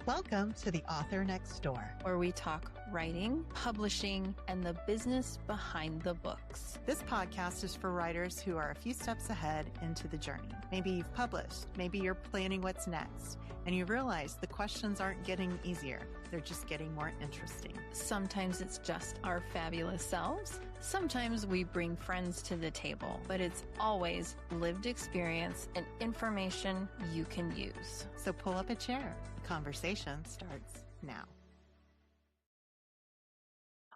Welcome to The Author Next Door, where we talk writing, publishing, and the business behind the books. This podcast is for writers who are a few steps ahead into the journey. Maybe you've published, maybe you're planning what's next, and you realize the questions aren't getting easier. They're just getting more interesting. Sometimes it's just our fabulous selves. Sometimes we bring friends to the table, but it's always lived experience and information you can use. So pull up a chair. The conversation starts now.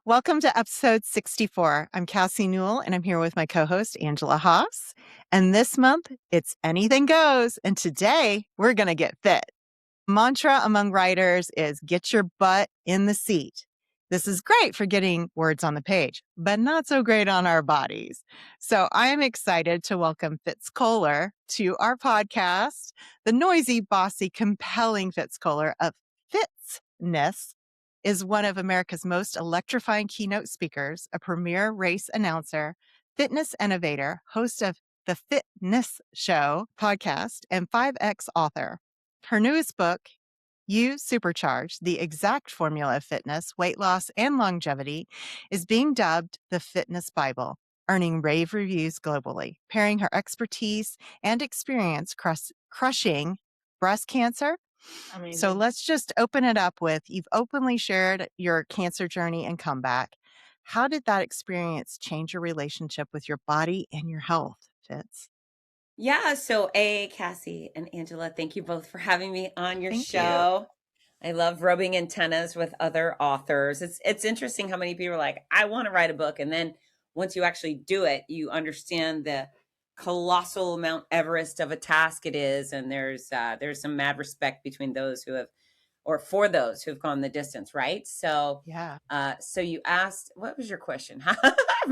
Welcome to episode 64. I'm Cassie Newell, and I'm here with my co-host, Angela Haas. And this month, it's anything goes. And today, we're going to get fit. Mantra among writers is get your butt in the seat. This is great for getting words on the page, but not so great on our bodies. So I am excited to welcome Fitz Koehler to our podcast. The noisy, bossy, compelling Fitz Koehler of Fitzness is one of America's most electrifying keynote speakers, a premier race announcer, fitness innovator, host of the Fitness Show podcast, and 5X author. Her newest book, You Supercharge, the exact formula of fitness, weight loss, and longevity, is being dubbed the Fitness Bible, earning rave reviews globally, pairing her expertise and experience crushing breast cancer. Amazing. So let's just open it up with, you've openly shared your cancer journey and comeback. How did that experience change your relationship with your body and your health, Fitz? Yeah, so Cassie and Angela, thank you both for having me on your Thank show. I love rubbing antennas with other authors. It's interesting how many people are like, I want to write a book. And then once you actually do it, you understand the colossal Mount Everest of a task it is. And there's some mad respect between those who have, or for those who have gone the distance, right? So Yeah. So you asked, what was your question?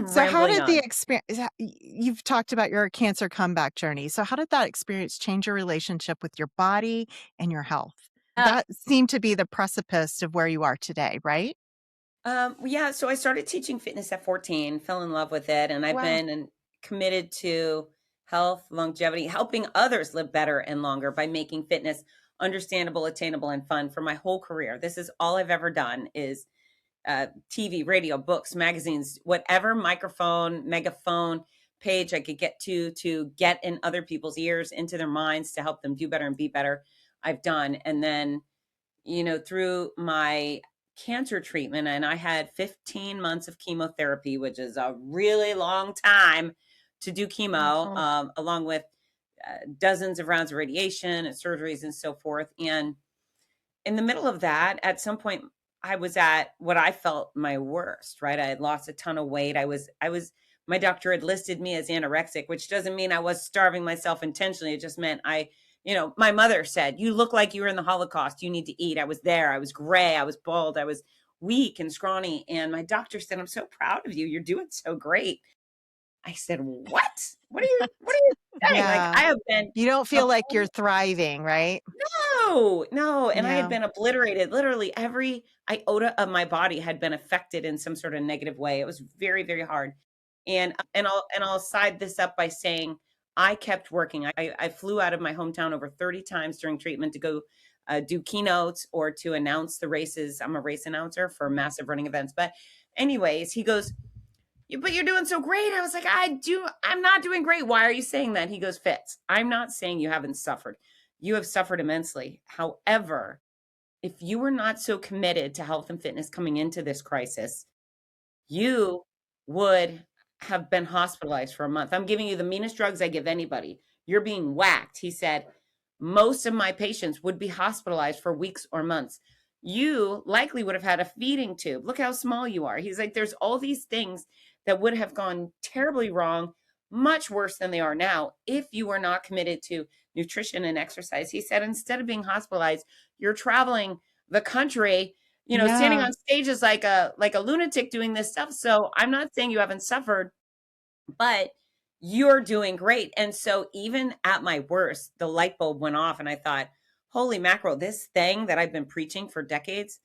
So how did the experience, you've talked about your cancer comeback journey. So how did that experience change your relationship with your body and your health? That seemed to be the precipice of where you are today, right? Yeah, so I started teaching fitness at 14, fell in love with it, and I've been committed to health, longevity, helping others live better and longer by making fitness understandable, attainable, and fun for my whole career. This is all I've ever done is TV, radio, books, magazines, whatever microphone, megaphone page I could get to get in other people's ears, into their minds, to help them do better and be better, I've done. And then, through my cancer treatment, and I had 15 months of chemotherapy, which is a really long time to do chemo, along with dozens of rounds of radiation and surgeries and so forth. And in the middle of that, at some point, I was at what I felt my worst, right? I had lost a ton of weight. My doctor had listed me as anorexic, which doesn't mean I was starving myself intentionally. It just meant my mother said, you look like you were in the Holocaust. You need to eat. I was there. I was gray. I was bald. I was weak and scrawny. And my doctor said, I'm so proud of you. You're doing so great. I said, what? What are you saying? Yeah. Like, I have been. You don't feel like you're thriving, right? No. And I had been obliterated. Literally every iota of my body had been affected in some sort of negative way. It was very, very hard. And I'll side this up by saying I kept working. I flew out of my hometown over 30 times during treatment to go do keynotes or to announce the races. I'm a race announcer for massive running events. But anyways, he goes, but you're doing so great. I was like, I'm not doing great. Why are you saying that? He goes, Fitz, I'm not saying you haven't suffered. You have suffered immensely. However, if you were not so committed to health and fitness coming into this crisis, you would have been hospitalized for a month. I'm giving you the meanest drugs I give anybody. You're being whacked. He said, most of my patients would be hospitalized for weeks or months. You likely would have had a feeding tube. Look how small you are. He's like, there's all these things that would have gone terribly wrong, much worse than they are now, if you were not committed to nutrition and exercise. He said, instead of being hospitalized, you're traveling the country, standing on stages like a lunatic doing this stuff. So I'm not saying you haven't suffered, but you're doing great. And so even at my worst, the light bulb went off and I thought, holy mackerel, this thing that I've been preaching for decades,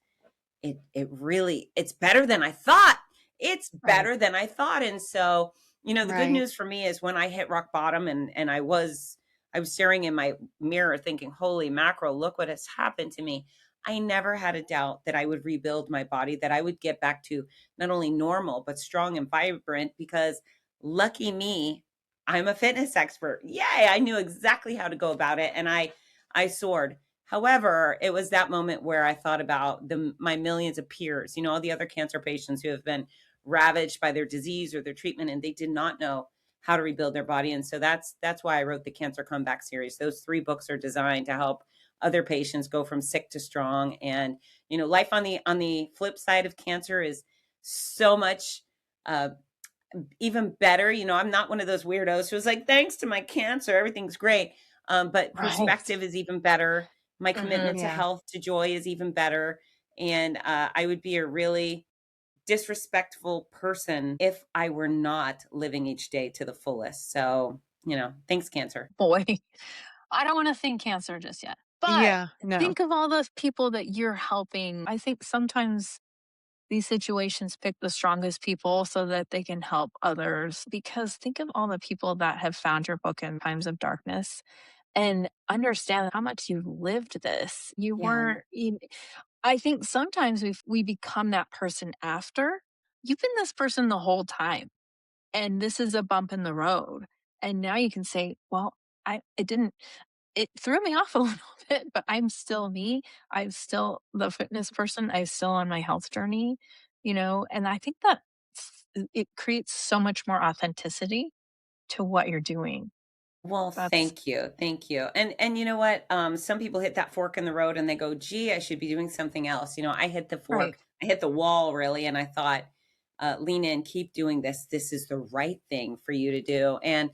it's better than I thought. It's better than I thought. And so, the good news for me is when I hit rock bottom and I was staring in my mirror thinking, holy mackerel, look what has happened to me. I never had a doubt that I would rebuild my body, that I would get back to not only normal, but strong and vibrant because lucky me, I'm a fitness expert. Yay. I knew exactly how to go about it. And I soared. However, it was that moment where I thought about my millions of peers, all the other cancer patients who have been ravaged by their disease or their treatment, and they did not know how to rebuild their body. And so that's why I wrote the Cancer Comeback series. Those 3 books are designed to help other patients go from sick to strong. And life on the flip side of cancer is so much even better. I'm not one of those weirdos who's like, thanks to my cancer, everything's great. But perspective is even better. My commitment to health, to joy is even better. And I would be a really disrespectful person if I were not living each day to the fullest. So, thanks, cancer. Boy, I don't want to think cancer just yet. But Yeah, no. think of all those people that you're helping. I think sometimes these situations pick the strongest people so that they can help others. Because think of all the people that have found your book in times of darkness and understand how much you lived this. You Yeah. weren't, I think sometimes we become that person after. You've been this person the whole time, and this is a bump in the road. And now you can say, well, it threw me off a little bit, but I'm still me. I'm still the fitness person. I'm still on my health journey, and I think that it creates so much more authenticity to what you're doing. Well, That's thank you. Thank you. And you know what? Some people hit that fork in the road and they go, gee, I should be doing something else. I hit the right. fork, I hit the wall really. And I thought, lean in, keep doing this. This is the right thing for you to do. And,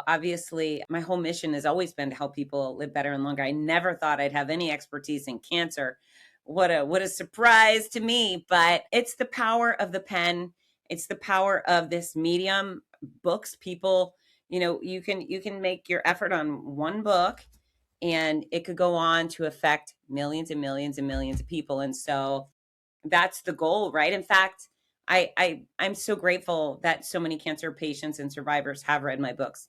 obviously my whole mission has always been to help people live better and longer. I never thought I'd have any expertise in cancer. What a surprise to me, but it's the power of the pen. It's the power of this medium, books. People, you can make your effort on one book and it could go on to affect millions and millions and millions of people. And so that's the goal, right? In fact, I'm so grateful that so many cancer patients and survivors have read my books.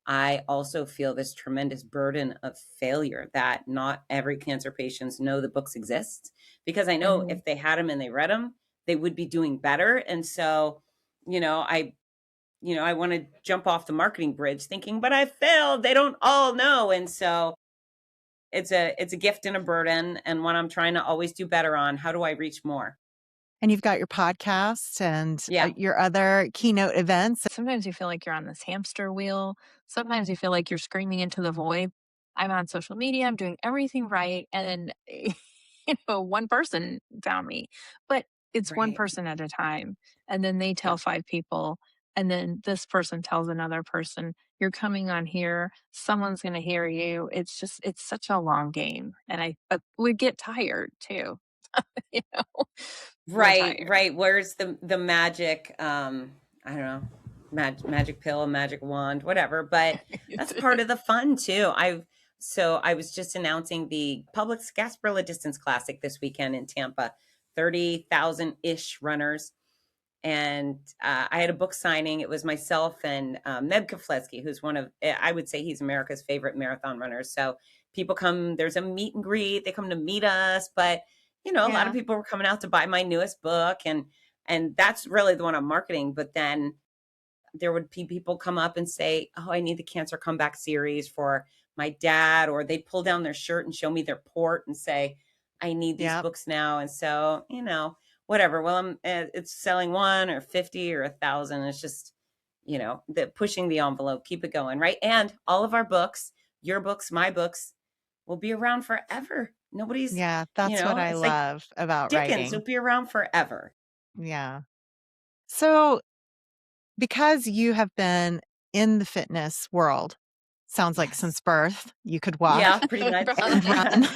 I also feel this tremendous burden of failure that not every cancer patients know the books exist, because I know if they had them and they read them, they would be doing better. And so, I want to jump off the marketing bridge thinking, but I failed. They don't all know. And so it's a gift and a burden, and one I'm trying to always do better on. How do I reach more? And you've got your podcast and Yeah. your other keynote events. Sometimes you feel like you're on this hamster wheel. Sometimes you feel like you're screaming into the void. I'm on social media. I'm doing everything right. And, one person found me, but it's one Right. person at a time. And then they tell Yeah. 5 people. And then this person tells another person, you're coming on here. Someone's going to hear you. It's such a long game. And we get tired too. you know, we're Right, tired. right. Where's the magic, I don't know, magic pill, magic wand, whatever, but that's part of the fun too. I was just announcing the Publix Gasparilla Distance Classic this weekend in Tampa, 30,000-ish runners. And I had a book signing. It was myself and Meb Keflezighi, who's I would say he's America's favorite marathon runner. So people come, there's a meet and greet. They come to meet us, but a lot of people were coming out to buy my newest book, and that's really the one I'm marketing. But then there would be people come up and say, oh, I need the Cancer Comeback series for my dad, or they'd pull down their shirt and show me their port and say, I need these books now. And so, whatever. Well, it's selling 1 or 50 or 1,000. It's just, pushing the envelope, keep it going. Right. And all of our books, your books, my books, will be around forever. Nobody's, That's what I it's like love about Dickens will writing. be around forever. Yeah. So, because you have been in the fitness world, sounds like since birth, you could walk Yeah, pretty much. and run.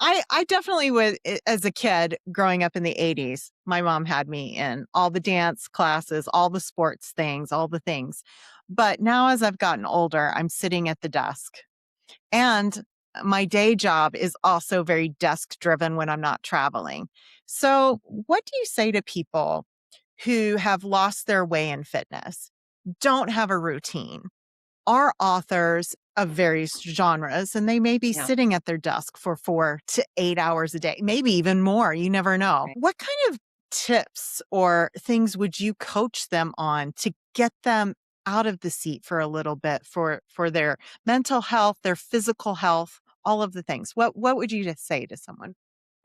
I definitely would, as a kid growing up in the 80s, my mom had me in all the dance classes, all the sports things, all the things. But now as I've gotten older, I'm sitting at the desk. And my day job is also very desk driven when I'm not traveling. So, what do you say to people who have lost their way in fitness, don't have a routine, are authors, of various genres, and they may be Yeah. sitting at their desk for 4 to 8 hours a day, maybe even more, you never know. Right. What kind of tips or things would you coach them on to get them out of the seat for a little bit for their mental health, their physical health, all of the things? What would you just say to someone?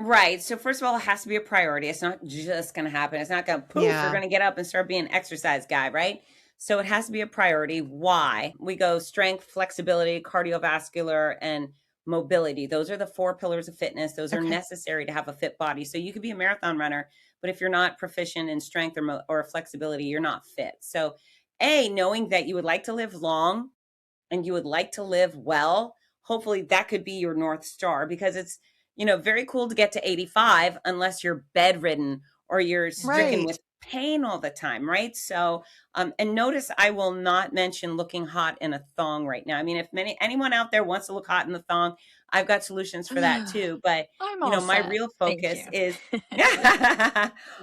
Right. So first of all, it has to be a priority. It's not just going to happen. It's not going to poof, you're Yeah. going to get up and start being an exercise guy, right? So it has to be a priority. Why? We go strength, flexibility, cardiovascular, and mobility. Those are the four pillars of fitness. Those are Okay. necessary to have a fit body. So you could be a marathon runner, but if you're not proficient in strength or flexibility, you're not fit. So, knowing that you would like to live long and you would like to live well, hopefully that could be your North Star, because it's, very cool to get to 85 unless you're bedridden or you're stricken Right. with pain all the time, right? So, and notice I will not mention looking hot in a thong right now. I mean, if anyone out there wants to look hot in the thong, I've got solutions for that too. But, I'm all my set. real Thank focus you. is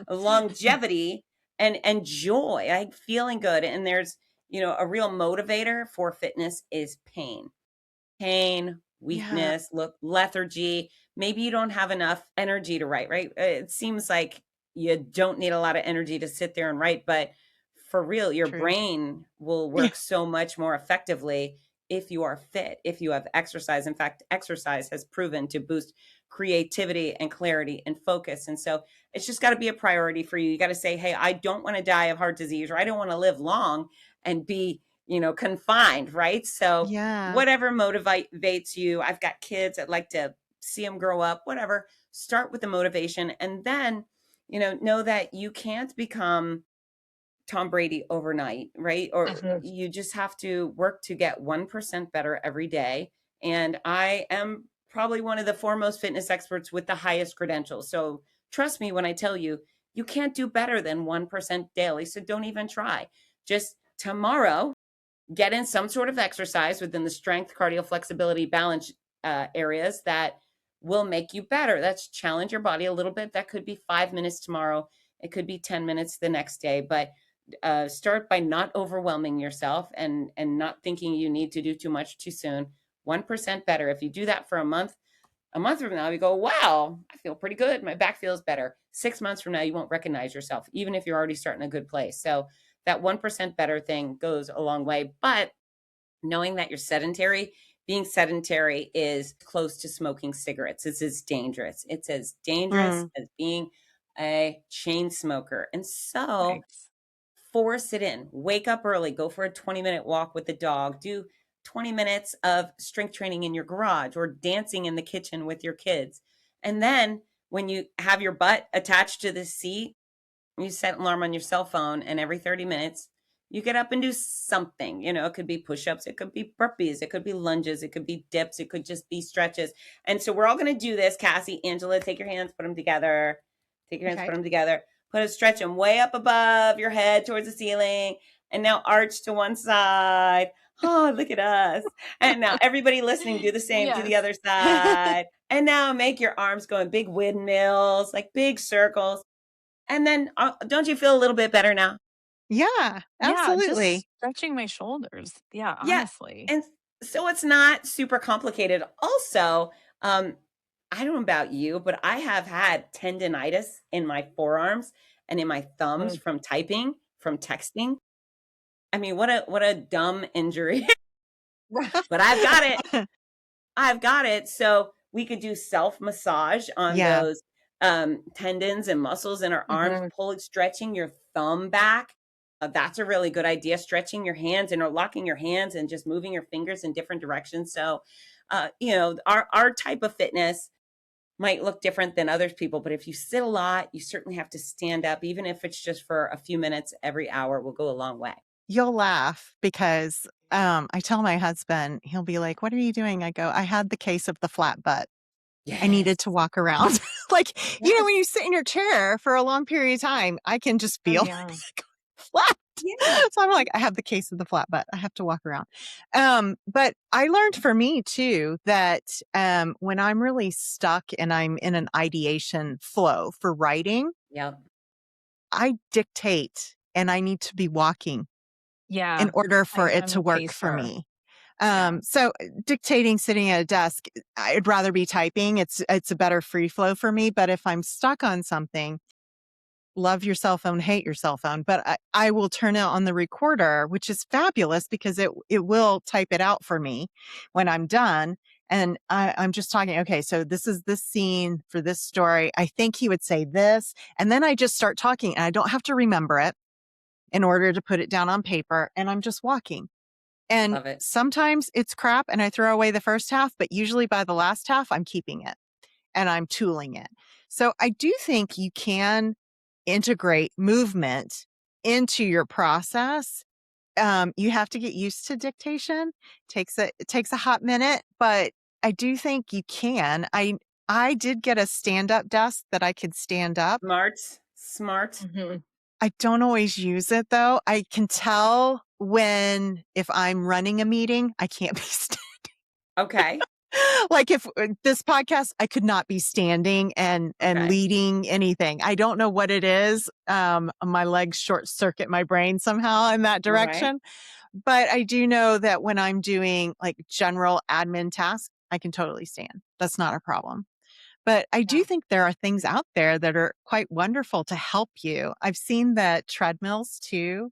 longevity and joy, like feeling good. And there's, a real motivator for fitness is pain, Yeah. weakness, look, lethargy. Maybe you don't have enough energy to write, right? It seems like you don't need a lot of energy to sit there and write, but for real, your True. brain will Yeah. work so much more effectively if you are fit, if you have exercise. In fact, exercise has proven to boost creativity and clarity and focus. And so it's just got to be a priority for you. You got to say, hey, I don't want to die of heart disease, or I don't want to live long and be, confined, right? So Yeah. whatever motivates you. I've got kids. I'd like to see them grow up, whatever. Start with the motivation, and then, know that you can't become Tom Brady overnight, right? Or Mhm. you just have to work to get 1% better every day. And I am probably one of the foremost fitness experts with the highest credentials. So trust me when I tell you, you can't do better than 1% daily. So don't even try. Just tomorrow, get in some sort of exercise within the strength, cardio, flexibility, balance areas that will make you better. That's challenge your body a little bit. That could be 5 minutes tomorrow. It could be 10 minutes the next day, but start by not overwhelming yourself and not thinking you need to do too much too soon. 1% better. If you do that for a month from now, you go, wow, I feel pretty good. My back feels better. 6 months from now, you won't recognize yourself, even if you're already starting a good place. So that 1% better thing goes a long way. But knowing that you're sedentary, being sedentary is close to smoking cigarettes. It's as dangerous. It's as dangerous Mm. as being a chain smoker. And so Right. force it in. Wake up early, go for a 20-minute walk with the dog, do 20 minutes of strength training in your garage or dancing in the kitchen with your kids. And then when you have your butt attached to the seat, you set an alarm on your cell phone, and every 30 minutes, you get up and do something. It could be push ups, it could be burpees, it could be lunges, it could be dips, it could just be stretches. And so we're all going to do this. Cassie, Angela, take your hands, put them together. Take your hands, Okay. put them together. Put a stretch them way up above your head towards the ceiling. And now arch to one side. Oh, look at us. And now everybody listening, do the same to the Yes. other side. And now make your arms go in big windmills, like big circles. And then don't you feel a little bit better now? Yeah, Yeah, just absolutely. stretching my shoulders. Yeah, Yeah. honestly. And so it's not super complicated. Also, um, I don't know about you, but I have had tendonitis in my forearms and in my thumbs Mm. from typing, from texting. I mean, what a dumb injury, but I've got it. I've got it. So we could do self massage on Yeah. those tendons and muscles in our arms, Mhm. pulling, stretching your thumb back. That's a really good idea. Stretching your hands and or locking your hands and just moving your fingers in different directions. So, our type of fitness might look different than others people, but if you sit a lot, you certainly have to stand up, even if it's just for a few minutes every hour, will go a long way. You'll laugh because, I tell my husband, he'll be like, "What are you doing?" I go, "I had the case of the flat butt. I Yes. needed to walk around." Like, Yes. when you sit in your chair for a long period of time, I can just Oh, feel yeah. flat. Yeah. So I'm like, "I have the case of the flat butt. I have to walk around." But I learned for me too that, when I'm really stuck and I'm in an ideation flow for writing, Yep. I dictate and I need to be walking in Yeah. order for it I'm to a work for pacer. me. So dictating sitting at a desk, I'd rather be typing. It's a better free flow for me. But if I'm stuck on something, love your cell phone, hate your cell phone, but I will turn it on the recorder, which is fabulous because it will type it out for me when I'm done. And I'm just talking, okay, so this is this scene for this story. I think he would say this. And then I just start talking and I don't have to remember it in order to put it down on paper. And I'm just walking. And Love it. sometimes it's crap and I throw away the first half, but usually by the last half, I'm keeping it and I'm tooling it. So I do think you can integrate movement into your process. You have to get used to dictation. It takes a hot minute, but I do think you can. I did get a stand-up desk that I could stand up. Smart. Mm-hmm. I don't always use it though. I can tell if I'm running a meeting, I can't be standing. Okay. Like if this podcast, I could not be standing and leading anything. I don't know what it is. My legs short circuit my brain somehow in that direction. Right. But I do know that when I'm doing like general admin tasks, I can totally stand. That's not a problem. But I do think there are things out there that are quite wonderful to help you. I've seen the treadmills too,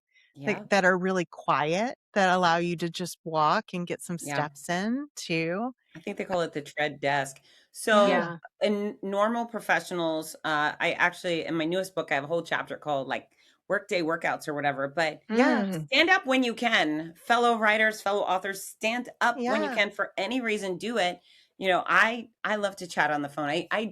that are really quiet, that allow you to just walk and get some steps in too. I think they call it the tread desk. So in normal professionals, I actually, in my newest book, I have a whole chapter called like workday workouts or whatever, but stand up when you can. Fellow writers, fellow authors, stand up when you can for any reason, do it. I love to chat on the phone. I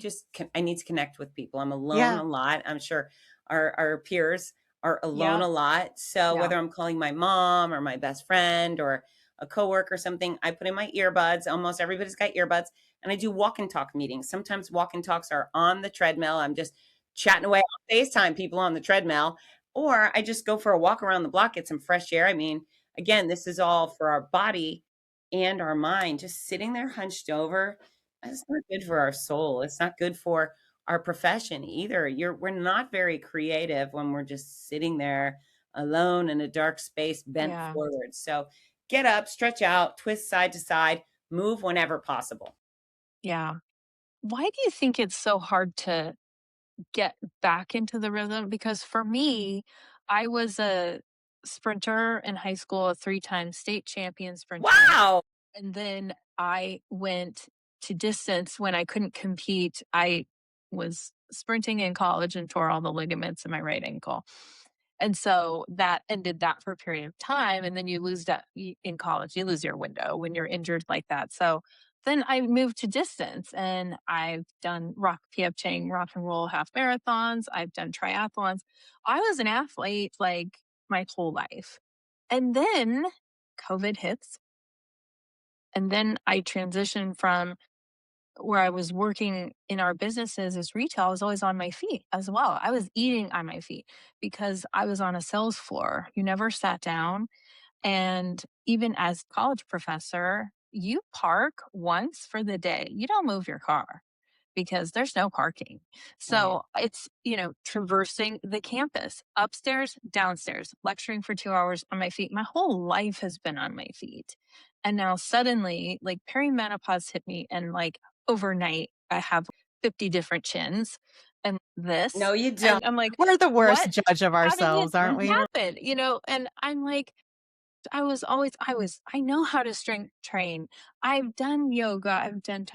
need to connect with people. I'm alone a lot. I'm sure our peers are alone a lot. So whether I'm calling my mom or my best friend or a coworker or something, I put in my earbuds. Almost everybody's got earbuds, and I do walk and talk meetings. Sometimes walk and talks are on the treadmill. I'm just chatting away on FaceTime people on the treadmill, or I just go for a walk around the block, get some fresh air. I mean, again, this is all for our body and our mind. Just sitting there hunched over, that's not good for our soul. It's not good for our profession either. We're not very creative when we're just sitting there alone in a dark space, bent forward. So get up, stretch out, twist side to side, move whenever possible. Yeah. Why do you think it's so hard to get back into the rhythm? Because for me, I was a sprinter in high school, a 3-time state champion sprinter. Wow. And then I went to distance when I couldn't compete. I was sprinting in college and tore all the ligaments in my right ankle. And so that ended that for a period of time. And then you lose that in college, you lose your window when you're injured like that. So then I moved to distance and I've done PF Chang rock and roll half marathons. I've done triathlons. I was an athlete like my whole life. And then COVID hits. And then I transitioned from where I was working in our businesses as retail. I was always on my feet as well. I was eating on my feet because I was on a sales floor. You never sat down. And even as college professor, you park once for the day. You don't move your car because there's no parking. So it's, traversing the campus, upstairs, downstairs, lecturing for 2 hours on my feet. My whole life has been on my feet. And now suddenly, like perimenopause hit me, and like overnight, I have 50 different chins and this. No, you don't. And I'm like, we're the worst what? judge of ourselves, aren't we? Happen? And I'm like, I know how to strength train. I've done yoga. I've done,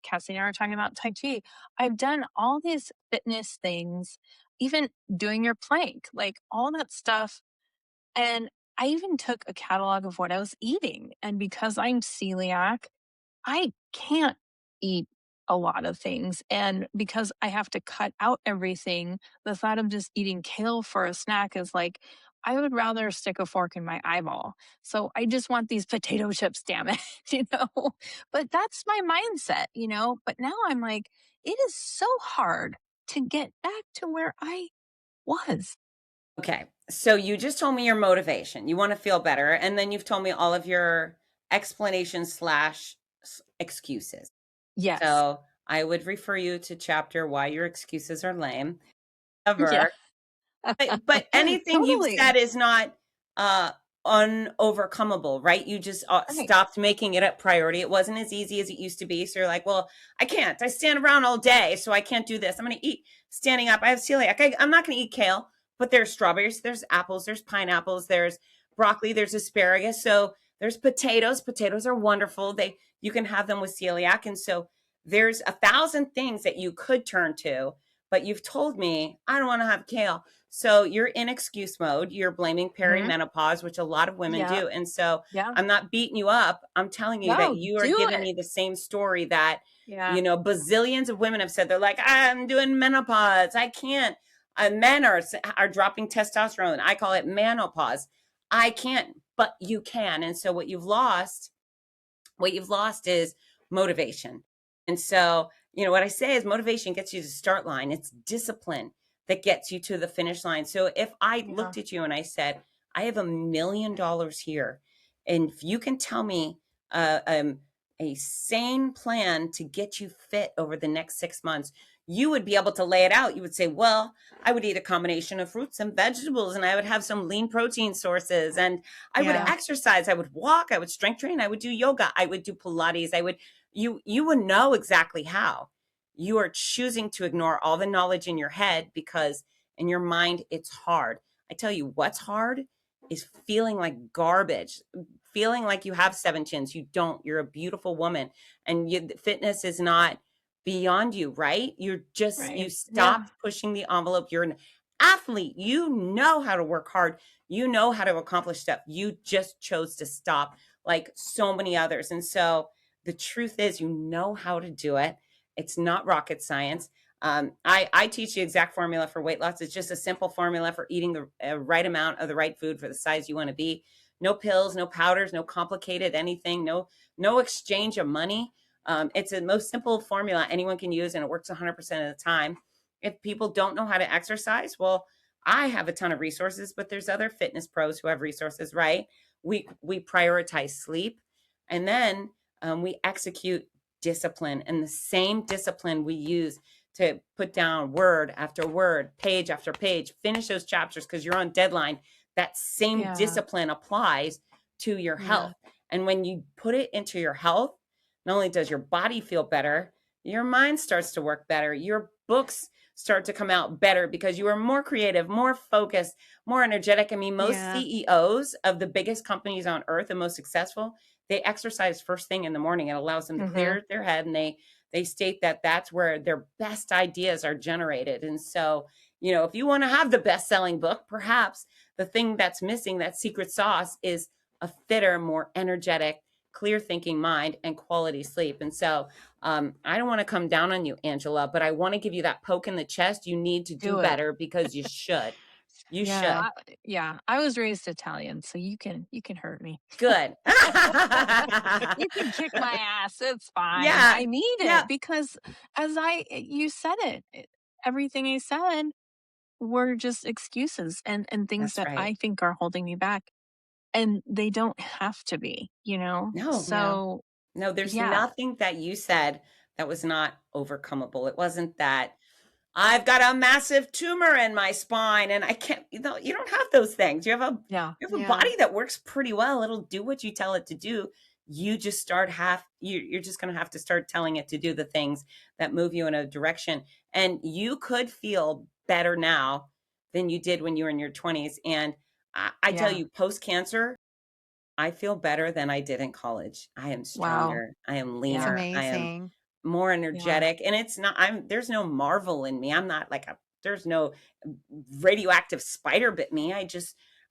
Cassie and I were talking about Tai Chi. I've done all these fitness things, even doing your plank, like all that stuff. And I even took a catalog of what I was eating. And because I'm celiac, I can't eat a lot of things. And because I have to cut out everything, the thought of just eating kale for a snack is like, I would rather stick a fork in my eyeball. So I just want these potato chips, damn it, But that's my mindset, But now I'm like, it is so hard to get back to where I was. Okay. So you just told me your motivation. You want to feel better. And then you've told me all of your explanations / excuses. Yes. So I would refer you to chapter Why Your Excuses Are Lame. However, but anything Totally. you've said is not unovercomable, right? You just stopped making it a priority. It wasn't as easy as it used to be. So you're like, well, I can't. I stand around all day, so I can't do this. I'm going to eat standing up. I have celiac. I'm not going to eat kale, but there's strawberries, there's apples, there's pineapples, there's broccoli, there's asparagus. So there's potatoes. Potatoes are wonderful. You can have them with celiac. And so there's 1,000 things that you could turn to, but you've told me I don't want to have kale. So you're in excuse mode. You're blaming perimenopause, which a lot of women do. And so I'm not beating you up. I'm telling you that you are giving me the same story that, bazillions of women have said. They're like, I'm doing menopause. I can't. Men are dropping testosterone. I call it menopause. I can't, but you can. And so what you've lost is motivation. And so, what I say is motivation gets you to the start line. It's discipline that gets you to the finish line. So if I looked at you and I said, I have $1 million here, and if you can tell me a sane plan to get you fit over the next 6 months, you would be able to lay it out. You would say, well, I would eat a combination of fruits and vegetables, and I would have some lean protein sources, and I would exercise, I would walk, I would strength train, I would do yoga, I would do Pilates, you would know exactly how. You are choosing to ignore all the knowledge in your head because in your mind, it's hard. I tell you what's hard is feeling like garbage, feeling like you have 7 chins. You don't. You're a beautiful woman, and fitness is not beyond you, right? You're just, you stopped pushing the envelope. You're an athlete. You know how to work hard. You know how to accomplish stuff. You just chose to stop like so many others. And so the truth is, you know how to do it. It's not rocket science. I teach the exact formula for weight loss. It's just a simple formula for eating the right amount of the right food for the size you want to be. No pills, no powders, no complicated anything, no exchange of money. It's the most simple formula anyone can use, and it works 100% of the time. If people don't know how to exercise, well, I have a ton of resources, but there's other fitness pros who have resources, right? We prioritize sleep, and then we execute discipline, and the same discipline we use to put down word after word, page after page, finish those chapters because you're on deadline. That same discipline applies to your health. And when you put it into your health, not only does your body feel better, your mind starts to work better. Your books start to come out better because you are more creative, more focused, more energetic. I mean, most CEOs of the biggest companies on earth and most successful, they exercise first thing in the morning. It allows them to clear their head, and they state that that's where their best ideas are generated. And so, if you want to have the best-selling book, perhaps the thing that's missing, that secret sauce, is a fitter, more energetic, clear thinking mind and quality sleep. And so I don't want to come down on you, Angela, but I want to give you that poke in the chest. You need to do better because you should. You should. I was raised Italian, so you can hurt me. Good. You can kick my ass. It's fine. I need it because you said it. Everything I said were just excuses and things that I think are holding me back. And they don't have to be, No. So no, there's nothing that you said that was not overcomable. It wasn't that I've got a massive tumor in my spine and I can't, you don't have those things. You have a body that works pretty well. It'll do what you tell it to do. You just you're just going to have to start telling it to do the things that move you in a direction. And you could feel better now than you did when you were in your 20s. And I tell you, post-cancer, I feel better than I did in college. I am stronger. Wow. I am leaner. I am more energetic. And it's not, there's no Marvel in me. I'm not like there's no radioactive spider bit me. I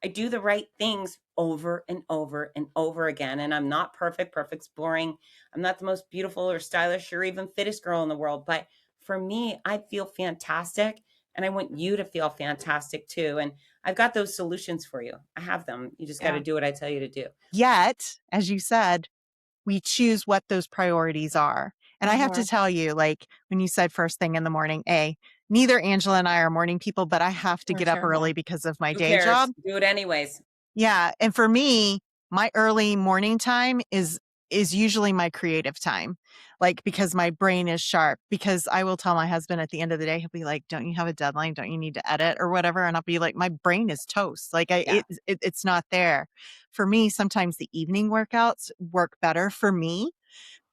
do the right things over and over and over again. And I'm not perfect. Perfect's boring. I'm not the most beautiful or stylish or even fittest girl in the world. But for me, I feel fantastic. And I want you to feel fantastic too. And I've got those solutions for you. I have them. You just got to do what I tell you to do. Yet, as you said, we choose what those priorities are. And I have to tell you, like when you said first thing in the morning, neither Angela and I are morning people, but I have to get up early because of my day job. Do it anyways. Yeah. And for me, my early morning time is is usually my creative time, like, because my brain is sharp. Because I will tell my husband at the end of the day, he'll be like, "Don't you have a deadline? Don't you need to edit or whatever?" And I'll be like, "My brain is toast." Like, Yeah. it's not there. For me, sometimes the evening workouts work better for me.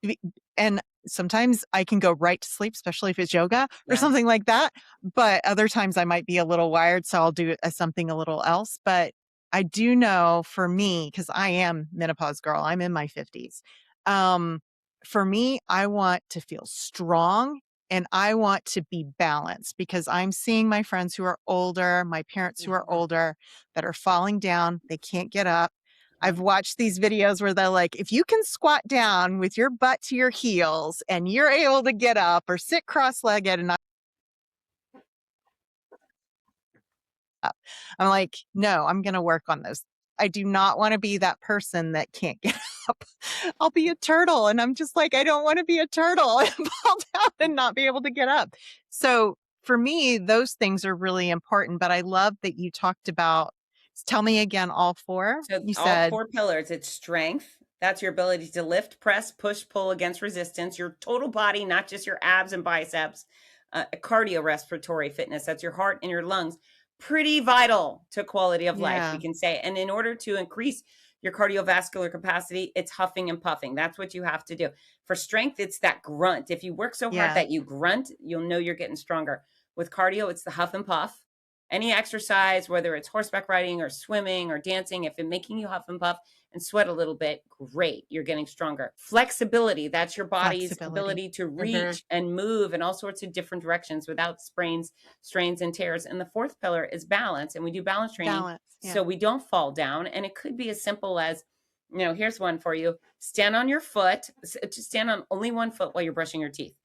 Be and sometimes I can go right to sleep, especially if it's yoga or Yeah. something like that, but other times I might be a little wired, so I'll do, something a little else, but I do know for me, because I am menopause girl, I'm in my 50s. Um, for me, I want to feel strong and I want to be balanced because I'm seeing my friends who are older, my parents who are Mhm. older that are falling down, they can't get up. I've Yep. watched these videos where they're like, if you can squat down with your butt to your heels and you're able to get up or sit cross-legged and not up. I'm like, no, I'm going to work on those. I do not want to be that person that can't get up. I'll be a turtle. And I'm just like, I don't want to be a turtle and fall down and not be able to get up. So for me, those things are really important. But I love that you talked about, tell me again, all four. So You all said, 4 pillars, it's strength. That's your ability to lift, press, push, pull against resistance, your total body, not just your abs and biceps. Cardiorespiratory fitness, that's your heart and your lungs. Pretty vital to quality of life, we yeah, can say. And in order to increase your cardiovascular capacity, it's huffing and puffing. That's what you have to do. For strength, it's that grunt. If you work so hard yeah, that you grunt, you'll know you're getting stronger. With cardio, it's the huff and puff. Any exercise, whether it's horseback riding or swimming or dancing, if it's making you huff and puff and sweat a little bit, great, you're getting stronger. Flexibility, that's your body's flexibility. ability to Hmm. reach and move in all sorts of different directions without sprains, strains, and tears. And the fourth pillar is balance. And we do balance training Balance, yeah. so we don't fall down. And it could be as simple as, here's one for you: stand on your foot, just stand on only one foot while you're brushing your teeth.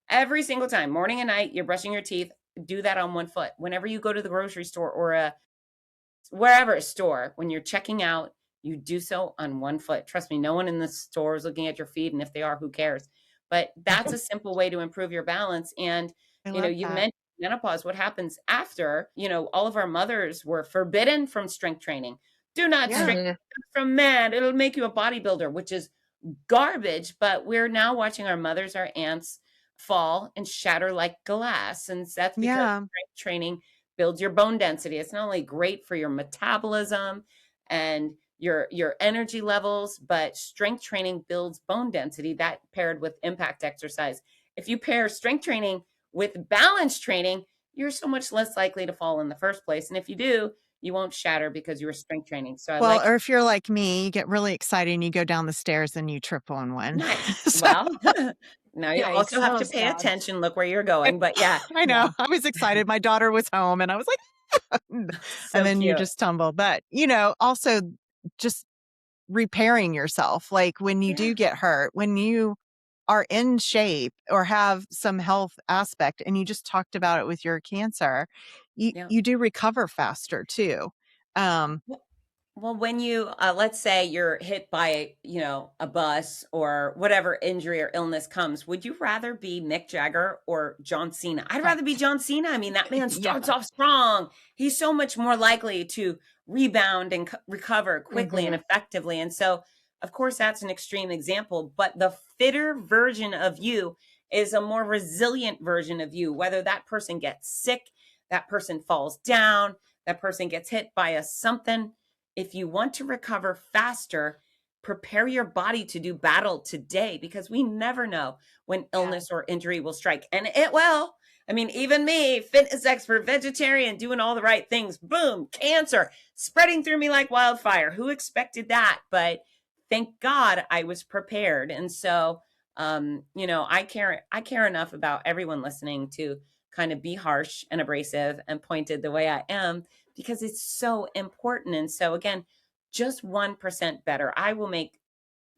Every single time, morning and night, you're brushing your teeth, do that on one foot. Whenever you go to the grocery store or wherever store, when you're checking out, you do so on one foot. Trust me, no one in the store is looking at your feet. And if they are, who cares? But that's a simple way to improve your balance. And, I love you that. mentioned menopause, what happens after, all of our mothers were forbidden from strength training. Do not Yeah, strength Hmm. from man. It'll make you a bodybuilder, which is garbage. But we're now watching our mothers, our aunts fall and shatter like glass. And that's because yeah, strength training builds your bone density. It's not only great for your metabolism and your energy levels, but strength training builds bone density, that paired with impact exercise. If you pair strength training with balance training, you're so much less likely to fall in the first place. And if you do, you won't shatter because you were strength training. So I well, like or if you're like me, you get really excited and you go down the stairs and you trip on one. nice. So, Well, now you also Yikes. have That to was pay bad. attention, look where you're I going. But yeah, I know, Yeah. I was excited, my daughter was home and I was like, and so then you cute. just tumble, but, also just repairing yourself, like, when you Yeah. do get hurt, when you are in shape or have some health aspect, and you just talked about it with your cancer, you Yeah. you do recover faster too. Um, Well, when you, let's say you're hit by, a bus or whatever injury or illness comes, would you rather be Mick Jagger or John Cena? I'd rather be right. John Cena. I mean, that man Yeah, starts off strong. He's so much more likely to rebound and recover quickly and Hmm. effectively. And so, of course, that's an extreme example, but the fitter version of you is a more resilient version of you, whether that person gets sick, that person falls down, that person gets hit by a something. If you want to recover faster, prepare your body to do battle today because we never know when Yeah. illness or injury will strike. And it will. I mean, even me, fitness expert, vegetarian, doing all the right things, boom, cancer spreading through me like wildfire. Who expected that? But thank God I was prepared. And so, I care enough about everyone listening to kind of be harsh and abrasive and pointed the way I am because it's so important. And so, again, just 1% better. I will make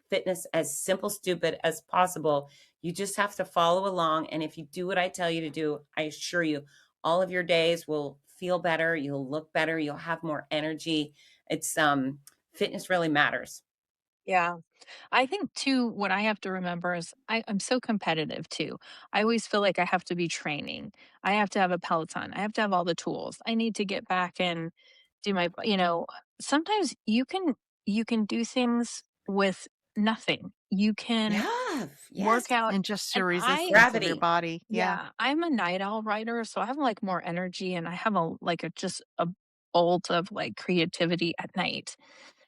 fitness as simple, stupid as possible. You just have to follow along. And if you do what I tell you to do, I assure you, all of your days will feel better. You'll look better. You'll have more energy. Fitness really matters. Yeah. I think too, what I have to remember is I'm so competitive too. I always feel like I have to be training. I have to have a Peloton. I have to have all the tools. I need to get back and do sometimes you can do things with nothing. you can Yes. work out. And just And your resistance of your Gravity. body. Yeah. yeah, I'm a night owl writer, so I have like more energy and I have just a bolt of like creativity at night.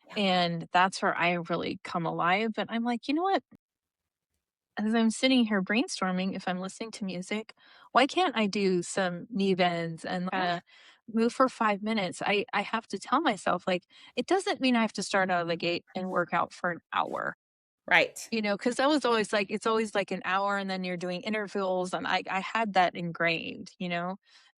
Yeah. And that's where I really come alive. But I'm like, you know what? As I'm sitting here brainstorming, if I'm listening to music, why can't I do some knee bends and Yeah. move for 5 minutes? I have to tell myself, like, it doesn't mean I have to start out of the gate and work out for an hour. Right. Because that was always like it's always like an hour and then you're doing intervals, and I had that ingrained.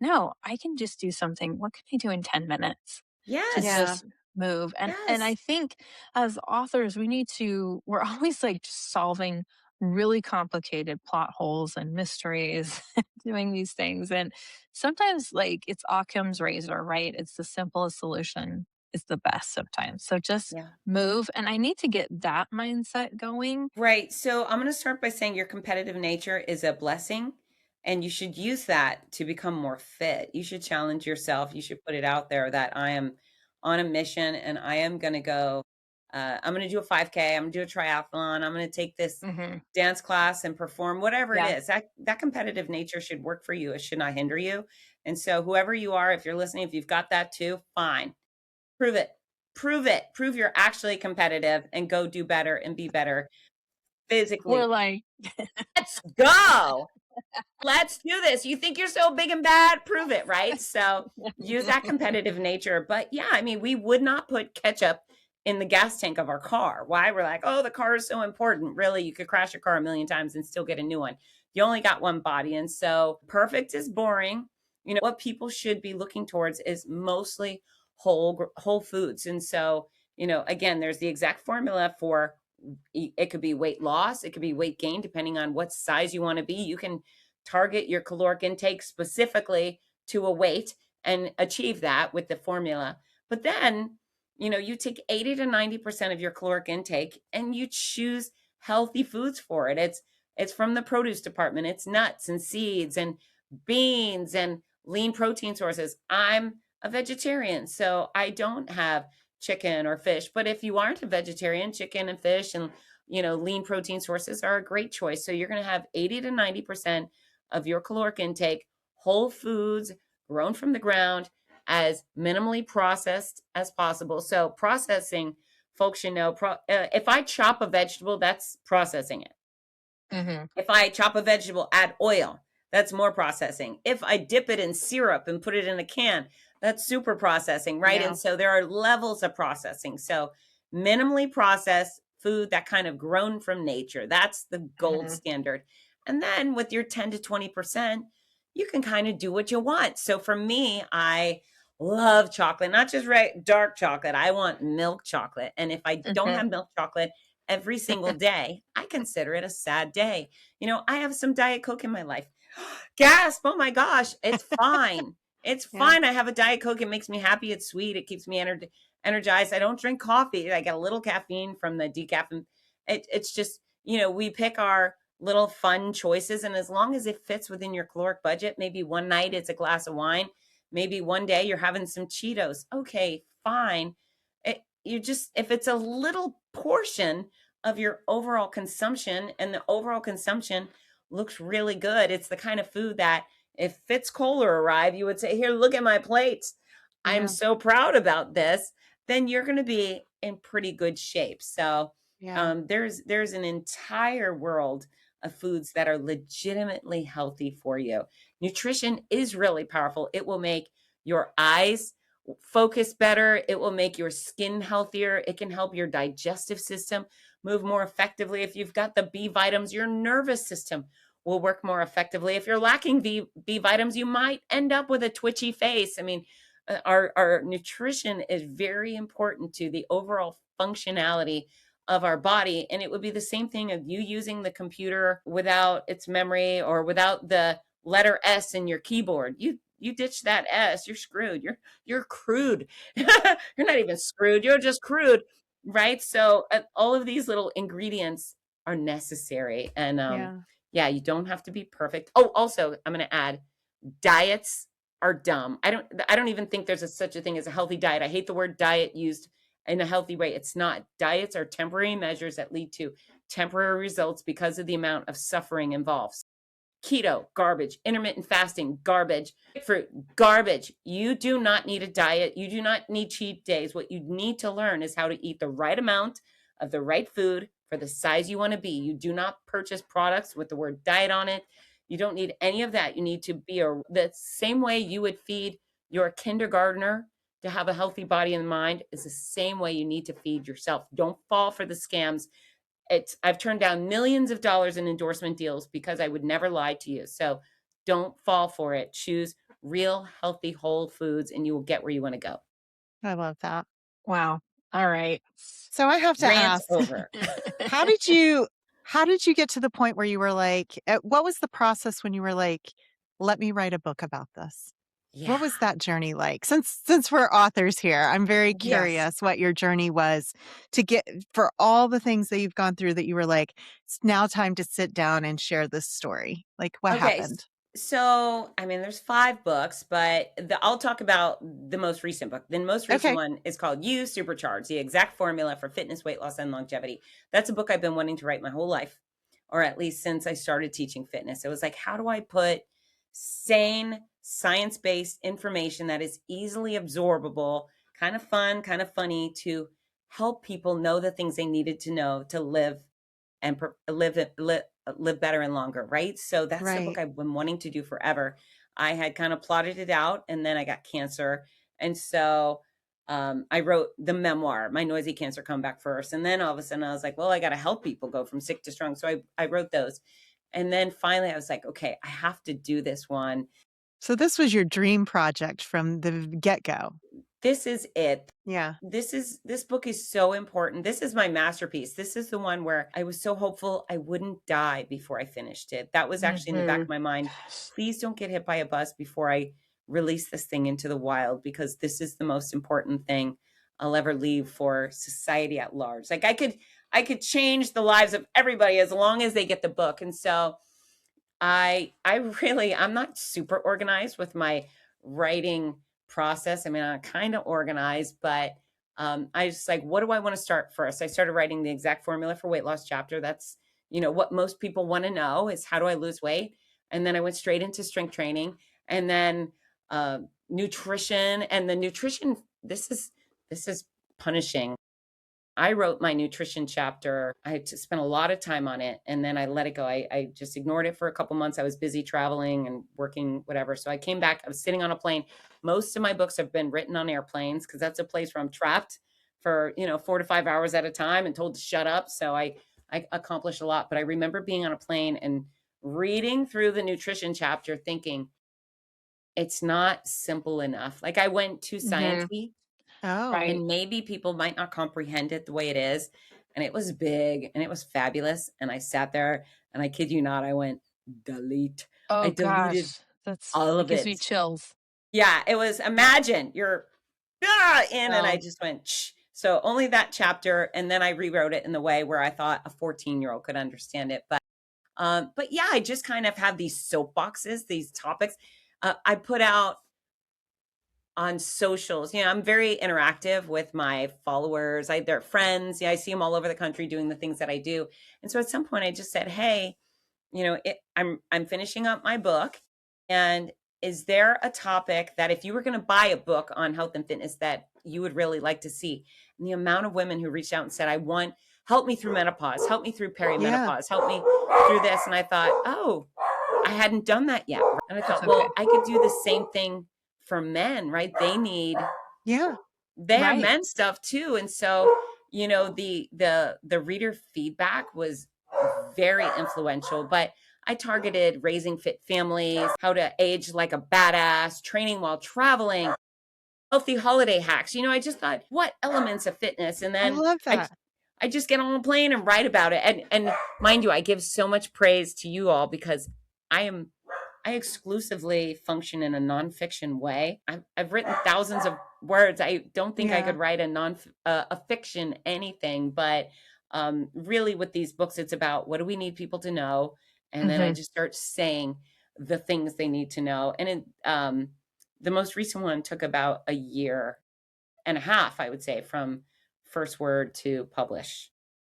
No, I can just do something. What can I do in 10 minutes to Yeah. Yes. just move? And I Yes. think as authors, we're always like just solving really complicated plot holes and mysteries doing these things. And sometimes like it's Occam's razor, right? It's the simplest solution is the best sometimes. So just Yeah. move, and I need to get that mindset going. Right. So I'm going to start by saying your competitive nature is a blessing and you should use that to become more fit. You should challenge yourself. You should put it out there that I am on a mission and I am going to go. I'm going to do a 5K. I'm going to do a triathlon. I'm going to take this Mhm. dance class and perform whatever it Yeah. is. That competitive nature should work for you. It should not hinder you. And so whoever you are, if you're listening, if you've got that too, fine. Prove it. Prove it. Prove you're actually competitive and go do better and be better We're physically. like Let's go. Let's do this. You think you're so big and bad? Prove it, right? So use that competitive nature. But yeah, I mean, we would not put ketchup in the gas tank of our car. Why? We're like, oh, the car is so important. Really, you could crash your car a million times and still get a new one. You only got one body. And so perfect is boring. What people should be looking towards is mostly whole foods. And so, again, there's the exact formula for it could be weight loss, it could be weight gain, depending on what size you want to be. You can target your caloric intake specifically to a weight and achieve that with the formula. But then, you take 80 to 90% of your caloric intake and you choose healthy foods for it. It's from the produce department. It's nuts and seeds and beans and lean protein sources. I'm a vegetarian, so I don't have chicken or fish. But if you aren't a vegetarian, chicken and fish and lean protein sources are a great choice. So you're going to have 80 to 90% of your caloric intake whole foods grown from the ground as minimally processed as possible. So processing, folks should know, if I chop a vegetable, that's processing it. Mhm. If I chop a vegetable, add oil, that's more processing. If I dip it in syrup and put it in a can, that's super processing, right? Yeah. And so there are levels of processing. So minimally processed food that kind of grown from nature, that's the gold Mhm. standard. And then with your 10 to 20%, you can kind of do what you want. So for me, I love chocolate, not just dark chocolate. I want milk chocolate. And if I don't Mhm. have milk chocolate every single day, I consider it a sad day. I have some Diet Coke in my life. Gasp! Oh my gosh, it's fine. It's Yeah. fine. I have a Diet Coke. It makes me happy. It's sweet. It keeps me energized. I don't drink coffee. I get a little caffeine from the decaf. And it's just, we pick our little fun choices. And as long as it fits within your caloric budget, maybe one night it's a glass of wine. Maybe one day you're having some Cheetos. Okay, fine. If it's a little portion of your overall consumption and the overall consumption looks really good, it's the kind of food that if Fitz Koehler arrived, you would say, here, look at my plates. I'm Yeah. so proud about this. Then you're going to be in pretty good shape. So Yeah. there's an entire world of foods that are legitimately healthy for you. Nutrition is really powerful. It will make your eyes focus better. It will make your skin healthier. It can help your digestive system move more effectively. If you've got the B vitamins, your nervous system will work more effectively. If you're lacking B vitamins, you might end up with a twitchy face. I mean, our nutrition is very important to the overall functionality of our body. And it would be the same thing of you using the computer without its memory or without the letter S in your keyboard. You ditch that S, you're screwed. You're crude. You're not even screwed. You're just crude, right? So all of these little ingredients are necessary. And Yeah. yeah, you don't have to be perfect. Oh, also, I'm going to add diets are dumb. I don't even think there's such a thing as a healthy diet. I hate the word diet used in a healthy way. It's not. Diets are temporary measures that lead to temporary results because of the amount of suffering involved. Keto, garbage. Intermittent fasting, garbage. Fruit, garbage. You do not need a diet. You do not need cheat days. What you need to learn is how to eat the right amount of the right food for the size you want to be. You do not purchase products with the word diet on it. You don't need any of that. You need to be the same way you would feed your kindergartner to have a healthy body and mind is the same way you need to feed yourself. Don't fall for the scams. I've turned down millions of dollars in endorsement deals because I would never lie to you. So don't fall for it. Choose real, healthy, whole foods, and you will get where you want to go. I love that. Wow. All right. So I have to Rant ask, over. how did you get to the point where you were like, what was the process when you were like, let me write a book about this? Yeah. What was that journey like? Since we're authors here, I'm very Yes. curious what your journey was to get for all the things that you've gone through that you were like, it's now time to sit down and share this story. Like what Okay. happened? So, I mean, there's 5 books, but I'll talk about the most recent book. The most recent Okay. one is called You Supercharged, the exact formula for fitness, weight loss, and longevity. That's a book I've been wanting to write my whole life, or at least since I started teaching fitness. It was like, how do I put sane, science-based information that is easily absorbable, kind of fun, kind of funny, to help people know the things they needed to know to live and live better and longer, right? So that's the book Right. I've been wanting to do forever. I had kind of plotted it out, and then I got cancer, and so I wrote the memoir, My Noisy Cancer Comeback, first, and then all of a sudden I was like, well, I got to help people go from sick to strong. So I wrote those, and then finally I was like, okay, I have to do this one. So this was your dream project from the get-go. This is it. Yeah. This book is so important. This is my masterpiece. This is the one where I was so hopeful I wouldn't die before I finished it. That was actually in the back of my mind. Please don't get hit by a bus before I release this thing into the wild, because this is the most important thing I'll ever leave for society at large. Like I could change the lives of everybody as long as they get the book. And so I'm not super organized with my writing process. I mean, I'm kind of organized, but I just like, what do I want to start first? I started writing the exact formula for weight loss chapter. That's, what most people want to know is, how do I lose weight? And then I went straight into strength training, and then nutrition. And the nutrition, this is punishing. I wrote my nutrition chapter. I had to spend a lot of time on it, and then I let it go. I just ignored it for a couple months. I was busy traveling and working, whatever. So I came back. I was sitting on a plane. Most of my books have been written on airplanes, because that's a place where I'm trapped for 4 to 5 hours at a time and told to shut up. So I accomplished a lot. But I remember being on a plane and reading through the nutrition chapter, thinking it's not simple enough. Like, I went too sciencey. Oh. Right. And maybe people might not comprehend it the way it is. And it was big and it was fabulous. And I sat there, and I kid you not, I went, delete. Oh I deleted gosh, all that of gives me it. chills. Yeah, it was, imagine you're in, and I just went, shh. So only that chapter. And then I rewrote it in the way where I thought a 14-year-old could understand it. But yeah, I just kind of have these soapboxes, these topics. I put out on socials. I'm very interactive with my followers. They're friends. I see them all over the country doing the things that I do. And so at some point I just said, hey, I'm finishing up my book. And is there a topic that, if you were going to buy a book on health and fitness, that you would really like to see? And the amount of women who reached out and said, help me through menopause, help me through perimenopause, help me through this. And I thought, oh, I hadn't done that yet. And I thought, well, I could do the same thing for men, right? They have men's stuff too. And so, the reader feedback was very influential. But I targeted raising fit families, how to age like a badass, training while traveling, healthy holiday hacks. I just thought, what elements of fitness? And then I love that. I just get on a plane and write about it. And mind you, I give so much praise to you all, because I exclusively function in a nonfiction way. I've written thousands of words. I don't think I could write a fiction anything, but really with these books, it's about, what do we need people to know? And then I just start saying the things they need to know. And the most recent one took about a year and a half, I would say, from first word to publish.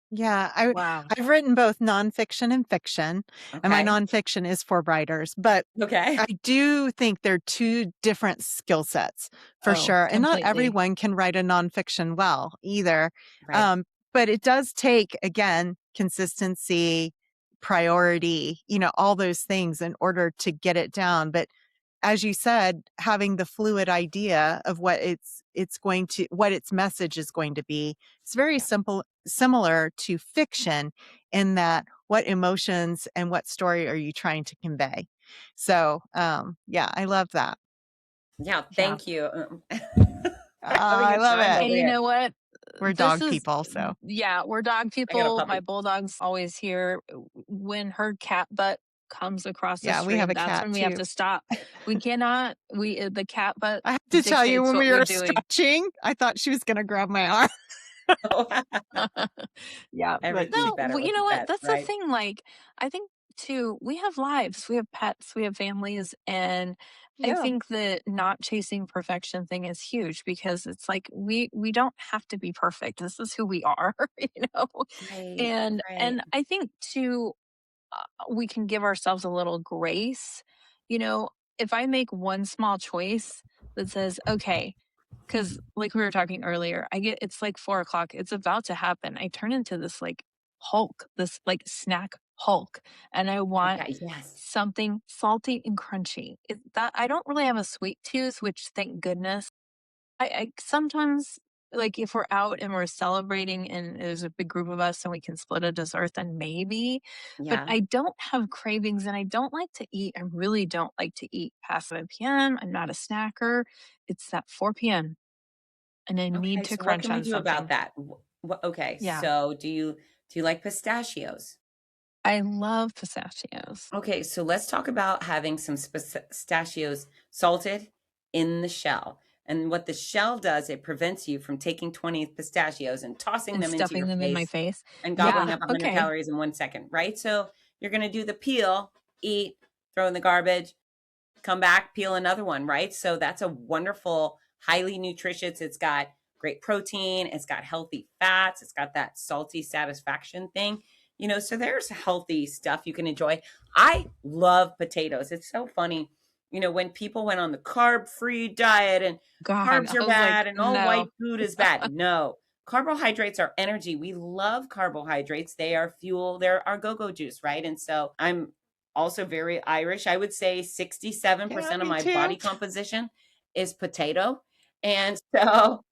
Yeah, Wow. I've written both nonfiction and fiction, and my Okay. nonfiction is for writers, but Okay. I do think they're two different skill sets for Oh, sure. And not completely. everyone can write a nonfiction well either. Right. Um, but it does take, again, consistency, priority, all those things in order to get it down. But as you said, having the fluid idea of what its message is going to be. It's very Yeah. similar to fiction in that what emotions and what story are you trying to convey? So, yeah, I love that. Yeah. Yeah. Thank you. Having I a love time it. And over you here. know what? We're This dog is people, so yeah, we're dog I got a people. My puppy. bulldog's always here. When her cat butt comes across the yeah, we have street, a that's cat when we have too. to stop. We cannot. The cat butt I have to tell you, dictates when what we we're were doing. stretching, I thought she was going to grab my arm. Yeah, but Everything's No, better you with the know what? pets, That's the right? thing. Like, I think too, we have lives, we have pets, we have families. And I yeah, think the not chasing perfection thing is huge because it's like we don't have to be perfect. This is who we are, you know? Right. And Right. I think too, we can give ourselves a little grace. You know, if I make one small choice that says, okay, because like we were talking earlier, it's like 4 o'clock, it's about to happen. I turn into this like Hulk, this like snack Hulk, and I want Okay. Yes. something salty and crunchy. That I don't really have a sweet tooth, which thank goodness. I sometimes like if we're out and we're celebrating and there's a big group of us and we can split a dessert, then maybe. But Yeah. I don't have cravings and I don't like to eat. I really don't like to eat past 7 p.m. I'm not a snacker. It's that 4 p.m. and I need Okay. to So what crunch can we on do about something. that? Okay. Yeah. So do you like pistachios? I love pistachios. Okay, so let's talk about having some pistachios salted in the shell. And what the shell does, it prevents you from taking 20 pistachios and tossing And them into stuffing your them in my face face. and gobbling Yeah. up 100 Okay. calories in 1 second, right? So you're going to do the peel, eat, throw in the garbage, come back, peel another one, right? So that's a wonderful, highly nutritious. It's got great protein, it's got healthy fats, it's got that salty satisfaction thing. So there's healthy stuff you can enjoy. I love potatoes. It's so funny. When people went on the carb-free diet and God. carbs I are was like, bad and all no. white food is bad. No. Carbohydrates are energy. We love carbohydrates. They are fuel. They're our go-go juice, right? And so I'm also very Irish. I would say yeah, 67% of me my too. body composition is potato. And so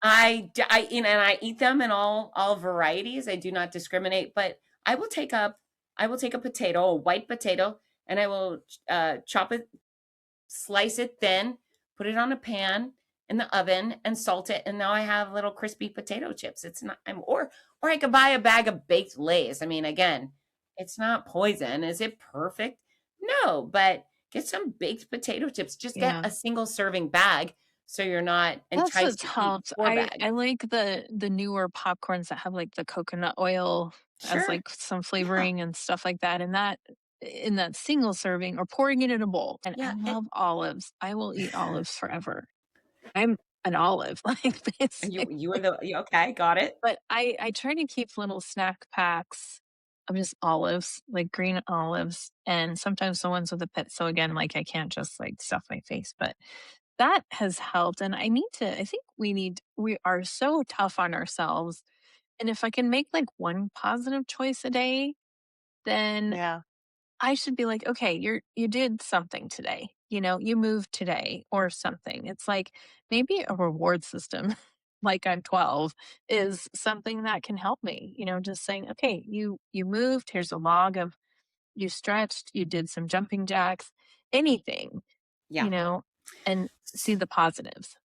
and I eat them in all varieties. I do not discriminate, but I will take up I will take a potato, a white potato, and I will chop it, slice it thin, put it on a pan in the oven and salt it, and now I have little crispy potato chips. It's not I'm or I could buy a bag of baked Lay's. I mean, again, it's not poison. Is it perfect? No, but get some baked potato chips. Just get Yeah. a single serving bag so you're not That's enticed what's to eat helped. 4 bags. I like the newer popcorns that have like the coconut oil as Sure. like some Yeah. flavoring and stuff like that. And that in that single serving or pouring it in a bowl. And I Yeah, love olives. I will eat olives forever. I'm an olive, like you basically. were okay, got it. But I try to keep little snack packs of just olives, like green olives, and sometimes the ones with the pit. So again, like I can't just like stuff my face, but that has helped. And I think we are so tough on ourselves. And if I can make like one positive choice a day, then Yeah. I should be like, okay, you did something today. You know, you moved today or something. It's like maybe a reward system, like I'm 12, is something that can help me. You know, just saying, okay, you moved. Here's a log of you stretched, you did some jumping jacks, anything, Yeah. and see the positives.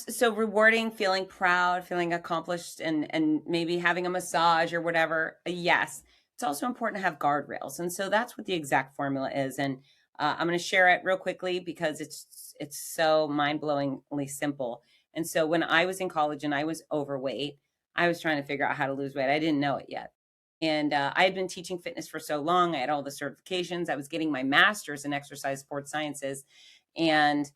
So rewarding, feeling proud, feeling accomplished, and maybe having a massage or whatever. Yes, it's also important to have guardrails, and so that's what the exact formula is. And I'm going to share it real quickly because it's so mind blowingly simple. And so when I was in college and I was overweight, I was trying to figure out how to lose weight. I didn't know it yet. And I had been teaching fitness for so long. I had all the certifications. I was getting my master's in exercise sports sciences. And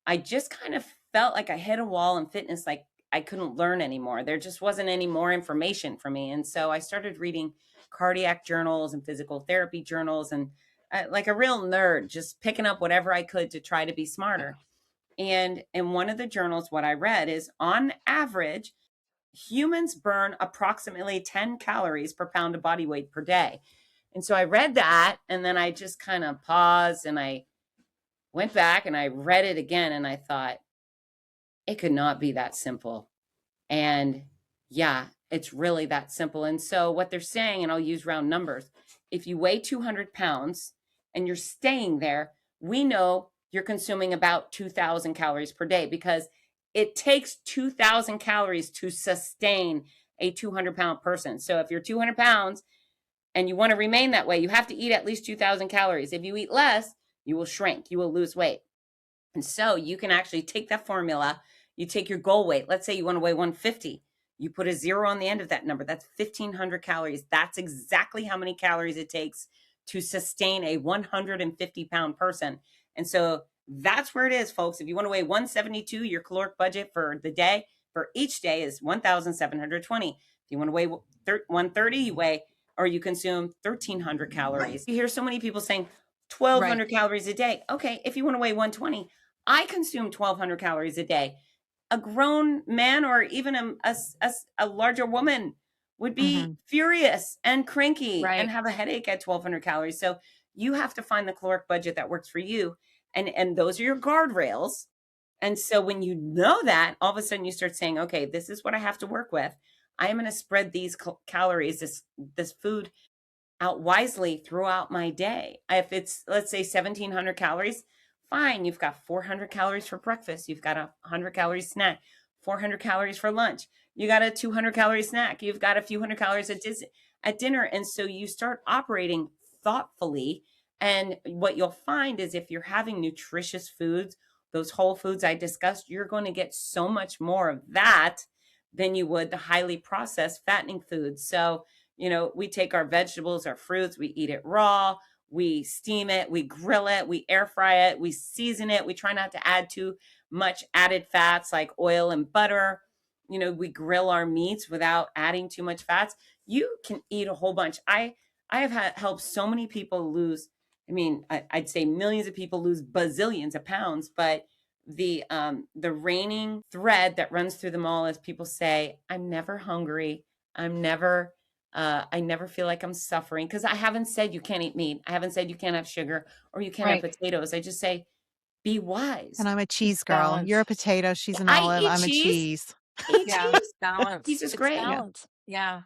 I just kind of felt like I hit a wall in fitness. Like I couldn't learn anymore. There just wasn't any more information for me. And so I started reading cardiac journals and physical therapy journals, and like a real nerd, just picking up whatever I could to try to be smarter. And in one of the journals, what I read is, on average, humans burn approximately 10 calories per pound of body weight per day. And so I read that, and then I just kind of paused, and I went back and I read it again, and I thought, it could not be that simple. And yeah, it's really that simple. And so what they're saying, and I'll use round numbers, if you weigh 200 pounds and you're staying there, we know you're consuming about 2,000 calories per day, because it takes 2,000 calories to sustain a 200-pound person. So if you're 200 pounds and you want to remain that way, you have to eat at least 2,000 calories. If you eat less, you will shrink, you will lose weight. And so you can actually take that formula, you take your goal weight. Let's say you want to weigh 150. You put a 0 on the end of that number. That's 1,500 calories. That's exactly how many calories it takes to sustain a 150-pound person. And so that's where it is, folks. If you want to weigh 172, your caloric budget for the day, for each day, is 1,720. If you want to weigh 130, you weigh, or you consume 1,300 calories. You hear so many people saying 1,200 calories a day. Okay, if you want to weigh 120, I consume 1,200 calories a day. A grown man, or even a larger woman, would be furious and cranky and have a headache at 1,200 calories. So you have to find the caloric budget that works for you. And those are your guardrails. And so when you know that, all of a sudden you start saying, okay, this is what I have to work with. I am going to spread these calories, this food, out wisely throughout my day. If it's, let's say, 1,700 calories, fine. You've got 400 calories for breakfast. You've got 100 calories snack, 400 calories for lunch. You got a 200 calorie snack. You've got a few hundred calories at dinner. And so you start operating thoughtfully. And what you'll find is, if you're having nutritious foods, those whole foods I discussed, you're going to get so much more of that than you would the highly processed fattening foods. So, we take our vegetables, our fruits, we eat it raw, we steam it, we grill it, we air fry it, we season it. We try not to add too much added fats like oil and butter. We grill our meats without adding too much fats. You can eat a whole bunch. I have helped so many people lose, I'd say millions of people lose bazillions of pounds, but the reigning thread that runs through them all is people say, I'm never hungry. I never feel like I'm suffering, because I haven't said you can't eat meat. I haven't said you can't have sugar or you can't have potatoes. I just say, be wise. And I'm a cheese girl. Balance. You're a potato. She's an olive. I'm a cheese. Eat cheese. Balance. Cheese is great. Balance. Yeah.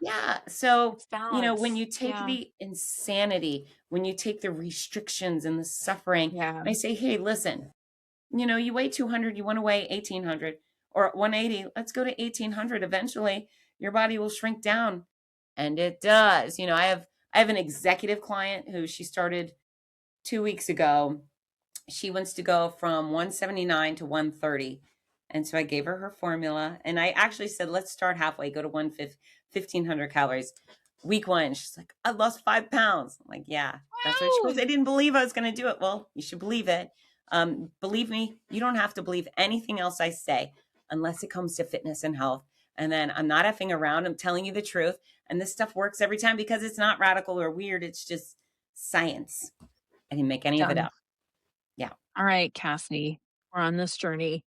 So, when you take the insanity, when you take the restrictions and the suffering, I say, hey, listen, you weigh 200, you want to weigh 1,800 or 180. Let's go to 1,800. Eventually, your body will shrink down. And it does. I have an executive client who, she started 2 weeks ago. She wants to go from 179 to 130. And so I gave her formula, and I actually said, let's start halfway, go to 1,500 calories. Week 1, she's like, I lost 5 pounds. I'm like, yeah, that's what she goes. I didn't believe I was going to do it. Well, you should believe it. Believe me, you don't have to believe anything else I say unless it comes to fitness and health. And then I'm not effing around. I'm telling you the truth. And this stuff works every time, because it's not radical or weird. It's just science. I didn't make any of it up. Yeah. All right, Cassie, we're on this journey.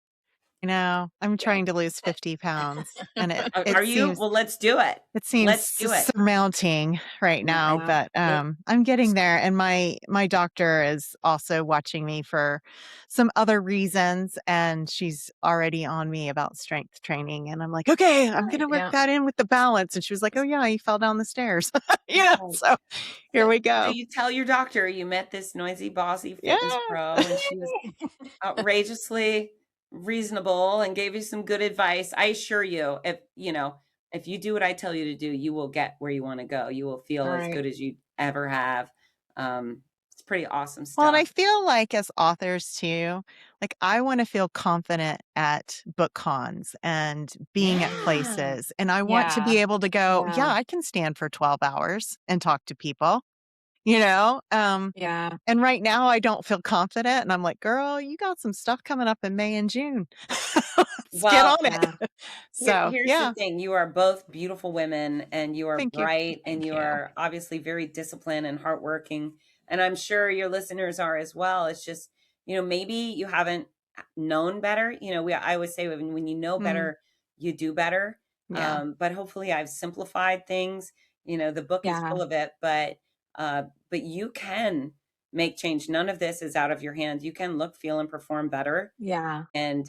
I'm trying to lose 50 pounds. And are you? Well, let's do it. It seems surmounting right now, but I'm getting there. And my doctor is also watching me for some other reasons, and she's already on me about strength training. And I'm like, okay, I'm going to work that in with the balance. And she was like, oh yeah, you fell down the stairs. So here we go. So you tell your doctor you met this noisy, bossy fitness pro, and she was outrageously reasonable and gave you some good advice. I assure you, if you do what I tell you to do, you will get where you want to go. You will feel as good as you ever have. It's pretty awesome stuff. Well, and I feel like, as authors too, like, I want to feel confident at book cons and being at places, and I want to be able to go, I can stand for 12 hours and talk to people. Yeah. And right now I don't feel confident. And I'm like, girl, you got some stuff coming up in May and June. Let's get Well, on it. So, here's the yeah. thing. You are both beautiful women and you are Thank you. bright and Thank you you. are obviously very disciplined and hardworking. And I'm sure your listeners are as well. It's just, maybe you haven't known better. I always say when you know better, you do better. Yeah. But hopefully I've simplified things. The book is Yeah. full of it, but you can make change. None of this is out of your hands. You can look, feel, and perform better. Yeah. And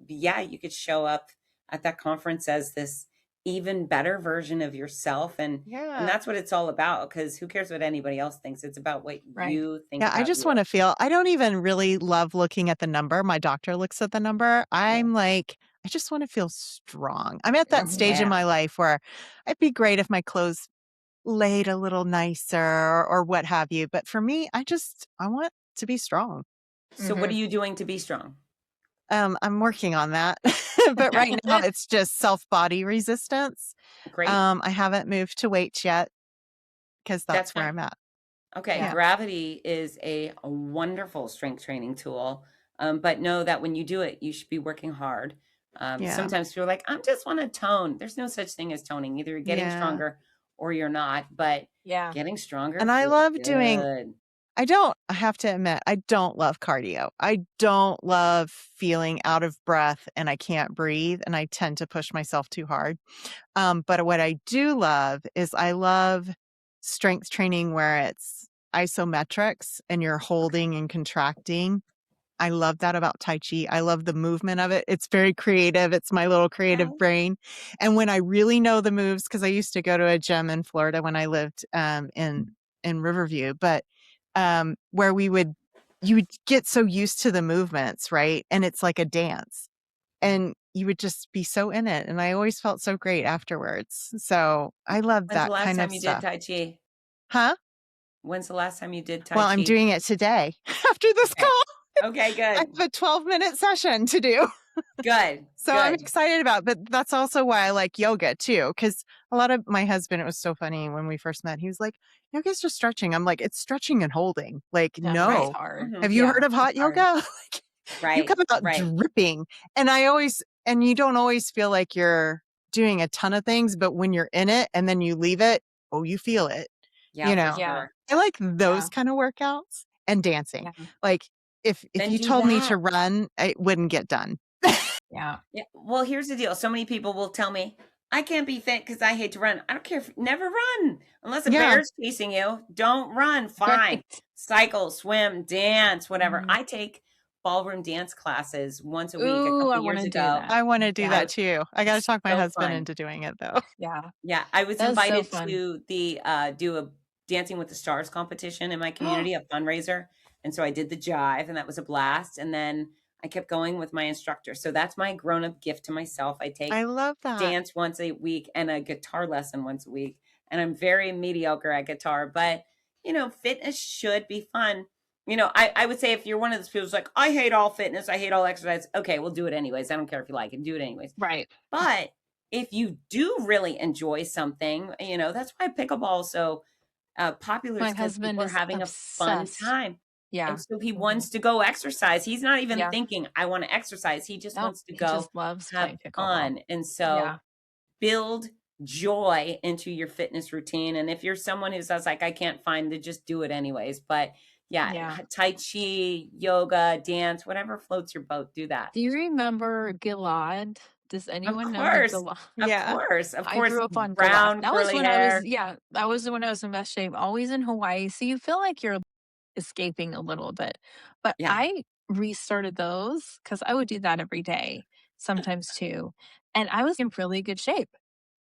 yeah, you could show up at that conference as this even better version of yourself. And that's what it's all about, because who cares what anybody else thinks? It's about what you think Yeah, I about just you. want to feel, I don't even really love looking at the number. My doctor looks at the number. I'm like, I just want to feel strong. I'm at that stage in my life where it'd be great if my clothes laid a little nicer or what have you. But for me, I want to be strong. So what are you doing to be strong? I'm working on that. But right now it's just self-body resistance. Great. I haven't moved to weights yet because that's where fine. I'm at. Okay. Yeah. Gravity is a wonderful strength training tool. But know that when you do it, you should be working hard. Sometimes people are like, I just want to tone. There's no such thing as toning. Either you're getting stronger or you're not, but getting stronger. And I love doing, I have to admit, I don't love cardio. I don't love feeling out of breath and I can't breathe. And I tend to push myself too hard. But what I do love is I love strength training where it's isometrics and you're holding and contracting. I love that about Tai Chi. I love the movement of it. It's very creative. It's my little creative brain. And when I really know the moves, because I used to go to a gym in Florida when I lived in Riverview, but where you would get so used to the movements, right? And it's like a dance. And you would just be so in it. And I always felt so great afterwards. So I love When's that the last kind time of you stuff. did Tai Chi? Huh? When's the last time you did Tai Chi? Well, I'm doing it today after this call. Okay, good. I have a 12-minute session to do. Good. So I'm excited about it. But that's also why I like yoga too. Because a lot of my husband, it was so funny when we first met. He was like, yoga's just stretching. I'm like, it's stretching and holding. Like, no. Hard. Have you heard of hot yoga? You come out dripping. And you don't always feel like you're doing a ton of things, but when you're in it and then you leave it, you feel it. For sure. I like those kind of workouts and dancing. Like if you told me to run, it wouldn't get done. Yeah. Well, here's the deal. So many people will tell me, I can't be fit because I hate to run. I don't care. Never run. Unless a bear's chasing you, don't run. Fine. Cycle, swim, dance, whatever. I take ballroom dance classes once a week a couple years ago. I want to do that too. I got to talk my husband into doing it though. Yeah. I was invited to the do a Dancing with the Stars competition in my community, a fundraiser. And so I did the jive and that was a blast. And then I kept going with my instructor. So that's my grown-up gift to myself. I love that. Dance once a week and a guitar lesson once a week. And I'm very mediocre at guitar, but fitness should be fun. I would say if you're one of those people who's like, I hate all fitness, I hate all exercise. Okay, we'll do it anyways. I don't care if you like it, do it anyways. Right. But if you do really enjoy something, that's why pickleball is so popular. My husband is having a fun time. Yeah. And so he wants to go exercise. He's not even thinking, I want to exercise. He just wants to go just loves have fun. And so build joy into your fitness routine. And if you're someone who says like, I can't find to just do it anyways. But Tai Chi, yoga, dance, whatever floats your boat, do that. Do you remember Gilad? Does anyone know Gilad? Of course. I grew up on brown, Gilad. That curly was when hair. that was when I was in best shape, always in Hawaii. So you feel like you're escaping a little bit. But I restarted those because I would do that every day, sometimes too. And I was in really good shape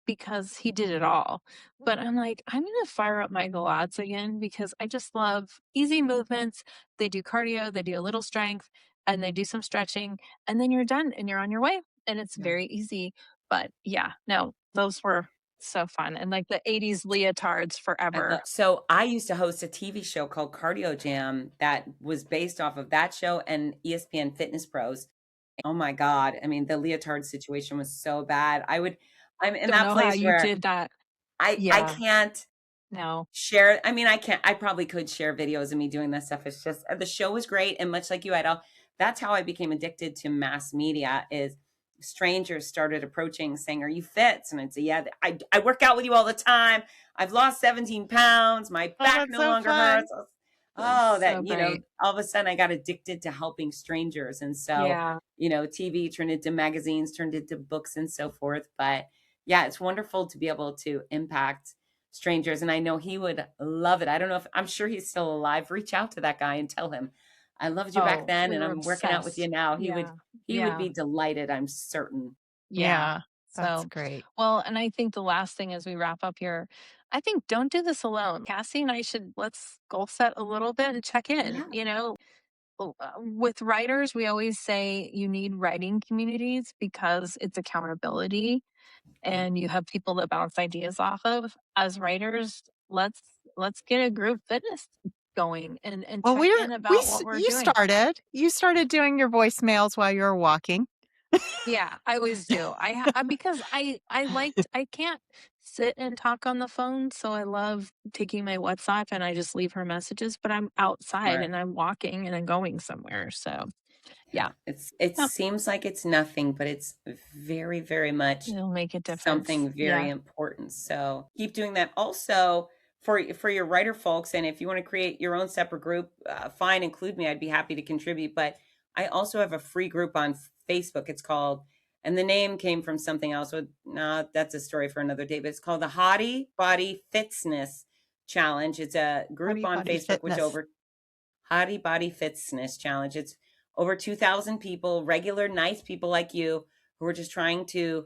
because he did it all. But I'm like, I'm going to fire up my Galads again because I just love easy movements. They do cardio, they do a little strength, and they do some stretching, and then you're done and you're on your way. And it's very easy. But those were so fun. And like the 80s leotards forever. So I used to host a TV show called Cardio Jam that was based off of that show and ESPN Fitness Pros. Oh my God. I mean, the leotard situation was so bad. I'm in that place where you did that. I can't, No. share. I mean, I probably could share videos of me doing this stuff. It's just the show was great. And much like you, that's how I became addicted to mass media is strangers started approaching saying, "Are you Fitz?" And I'd say, "Yeah, I work out with you all the time. I've lost 17 pounds. My Oh, back that's no so longer fun. hurts." That's Oh, so that, great. all of a sudden I got addicted to helping strangers. And so, Yeah. TV turned into magazines, turned into books and so forth. But yeah, it's wonderful to be able to impact strangers. And I know he would love it. I don't know if I'm sure he's still alive. Reach out to that guy and tell him, I loved you back Oh, then we and were I'm working out with you obsessed. now. Yeah. He would Yeah. be delighted, I'm certain. Yeah. Yeah, that's So, great. well, and I think the last thing as we wrap up here, I think don't do this alone. Cassie and I should let's goal set a little bit and check in. Yeah. With writers, we always say you need writing communities because it's accountability and you have people that bounce ideas off of. As writers, let's get a group fitness going and Well, check in about what we're doing. you started doing your voicemails while you were walking. Yeah, I always do. Because I can't sit and talk on the phone, so I love taking my WhatsApp and I just leave her messages, but I'm outside Smart. and I'm walking and I'm going somewhere. So, yeah. Yeah. It Yep, seems like it's nothing, but it's very, very much it'll make a difference. something very Yeah. important. So keep doing that. Also, for your writer folks, and if you want to create your own separate group, fine, include me. I'd be happy to contribute. But I also have a free group on Facebook. It's called, and the name came from something else. No, that's a story for another day. But it's called the Hottie Body Fitness Challenge. It's a group Body on body Facebook which fitness. over Hottie Body Fitness Challenge. It's over 2,000 people, regular, nice people like you who are just trying to,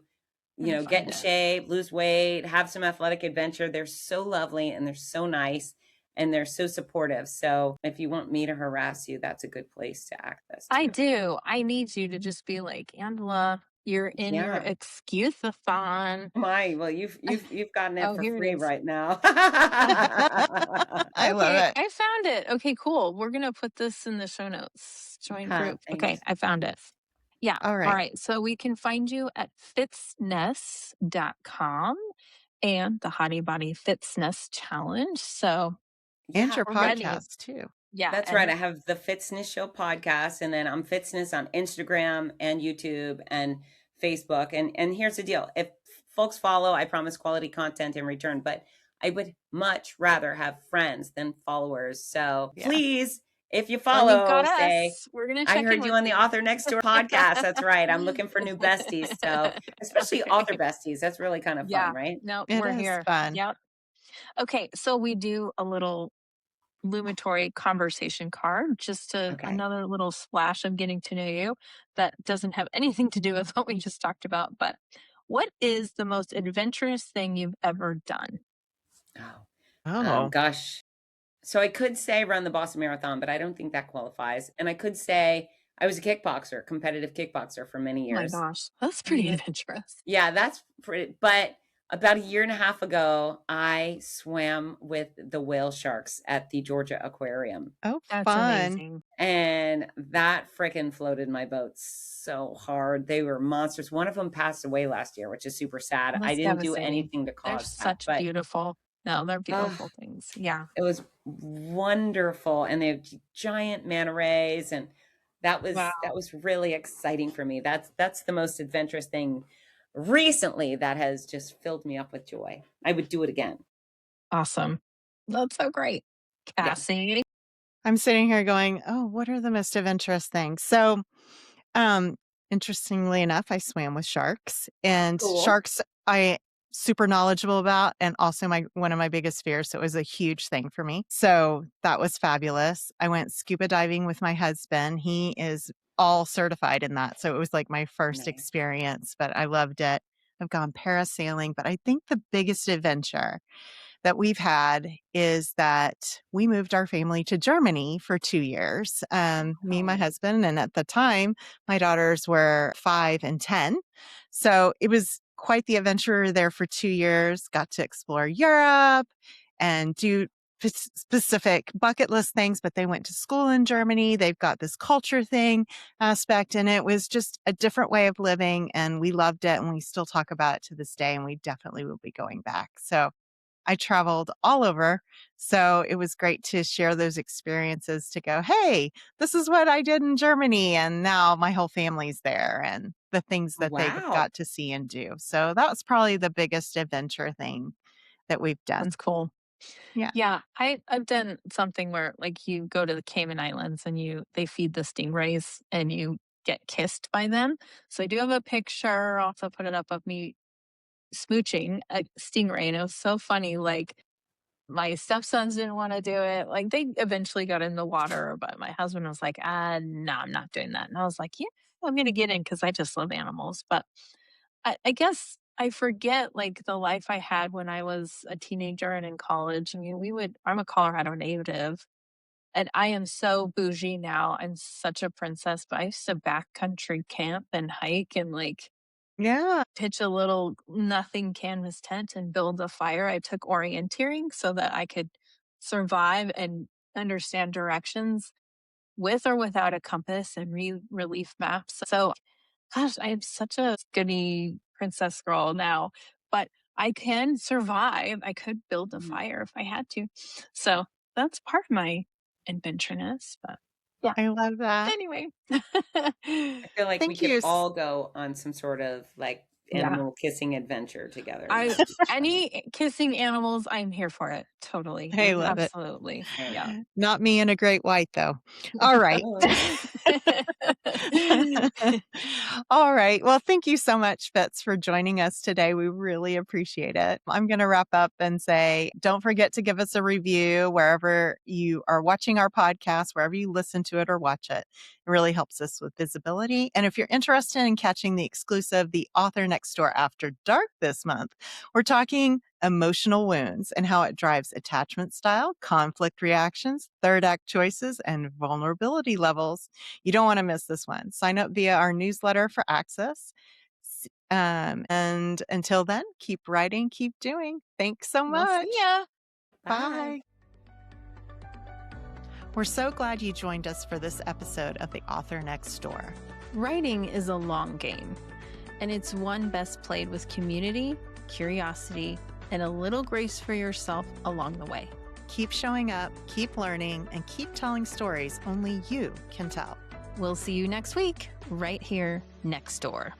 I'm gonna get find in it. shape, lose weight, have some athletic adventure. They're so lovely and they're so nice and they're so supportive. So if you want me to harass you, that's a good place to access I to. do. I need you to just be like, Angela, you're in your Yeah. excuse-a-thon. Well, you've gotten it Oh, for here it free is. right now. I love Okay, it. I found it. Okay, cool. We're gonna put this in the show notes. Join group. Okay, Thanks. I found it. Yeah. All All right. right. So we can find you at fitzness.com and the Hottie Body Fitzness Challenge. So And Yeah. your we're ready. podcast too. Yeah. That's right. And I have the Fitzness Show podcast, and then I'm Fitzness on Instagram and YouTube and Facebook. And here's the deal: if folks follow, I promise quality content in return. But I would much rather have friends than followers. So Yeah. please, if you well, you've follow, got say, us. We're gonna "I check in heard you with on the you. Author Next Door podcast." That's right. I'm looking for new besties. So especially Okay. author besties. That's really kind of fun, Yeah. right? No, It we're is here. fun. Yep. Okay. So we do a little Lumatory conversation card, just to Okay. another little splash of getting to know you that doesn't have anything to do with what we just talked about. But what is the most adventurous thing you've ever done? Oh, Oh. gosh. So I could say run the Boston Marathon, but I don't think that qualifies. And I could say I was a kickboxer, competitive kickboxer for many Oh my years. gosh, that's pretty Yeah. adventurous. Yeah, that's pretty. But about a year and a half ago, I swam with the whale sharks at the Georgia Aquarium. Oh, That's fun. amazing. And that frickin' floated my boat so hard. They were monsters. One of them passed away last year, which is super sad. I That's didn't do devastating. anything to They're cause that, such but beautiful. No, they're uh, beautiful things. Yeah. it was wonderful, and they have giant manta rays, and that Wow. was really exciting for me. That's the most adventurous thing recently that has just filled me up with joy. I would do it again. Awesome. That's so great. Yeah. Cassie. I'm sitting here going, oh, what are the most adventurous things? So, um, interestingly enough, I swam with sharks, and Cool. sharks I super knowledgeable about, and also my one of my biggest fears. So it was a huge thing for me. So that was fabulous. I went scuba diving with my husband. He is all certified in that. So it was like my first Nice. experience, but I loved it. I've gone parasailing, but I think the biggest adventure that we've had is that we moved our family to Germany for 2 years, me and my Wow. husband, and at the time, my daughters were 5 and 10. So it was quite the adventure. We were there for 2 years, got to explore Europe and do specific bucket list things, but they went to school in Germany. They've got this culture thing aspect, and it was just a different way of living, and we loved it, and we still talk about it to this day, and we definitely will be going back. So I traveled all over. So it was great to share those experiences to go, hey, this is what I did in Germany. And now my whole family's there and the things that they Wow. got to see and do. So that was probably the biggest adventure thing that we've done. That's cool. Yeah. Yeah, I've done something where like you go to the Cayman Islands and they feed the stingrays and you get kissed by them. So I do have a picture, I'll also put it up of me smooching a stingray, and it was so funny. Like my stepsons didn't want to do it. Like they eventually got in the water, but my husband was like, no, I'm not doing that. And I was like, yeah, I'm gonna get in because I just love animals. But I guess I forget like the life I had when I was a teenager and in college. I mean, I'm a Colorado native and I am so bougie now. I'm such a princess, but I used to backcountry camp and hike and like Yeah. pitch a little nothing canvas tent and build a fire. I took orienteering so that I could survive and understand directions with or without a compass and relief maps. So gosh, I am such a skinny princess girl now, but I can survive. I could build a Mhm. fire if I had to. So that's part of my adventureness. But yeah, I love that. anyway. I feel like we Thank could you. all go on some sort of like Yeah. animal kissing adventure together. I any kissing animals, I'm here for it. Totally. I Mhm. love it. Absolutely. Right. Yeah. Not me and a great white, though. All right. Oh, All right. Well, thank you so much, Fitz, for joining us today. We really appreciate it. I'm going to wrap up and say don't forget to give us a review wherever you are watching our podcast, wherever you listen to it or watch it. It really helps us with visibility. And if you're interested in catching the exclusive The Author Next Door After Dark this month, we're talking emotional wounds and how it drives attachment style, conflict reactions, third act choices, and vulnerability levels. You don't want to miss this one. Sign up via our newsletter for access. And until then, keep writing, keep doing. Thanks so We'll see much. ya. bye. Bye. We're so glad you joined us for this episode of The Author Next Door. Writing is a long game, and it's one best played with community, curiosity, and a little grace for yourself along the way. Keep showing up, keep learning, and keep telling stories only you can tell. We'll see you next week, right here next door.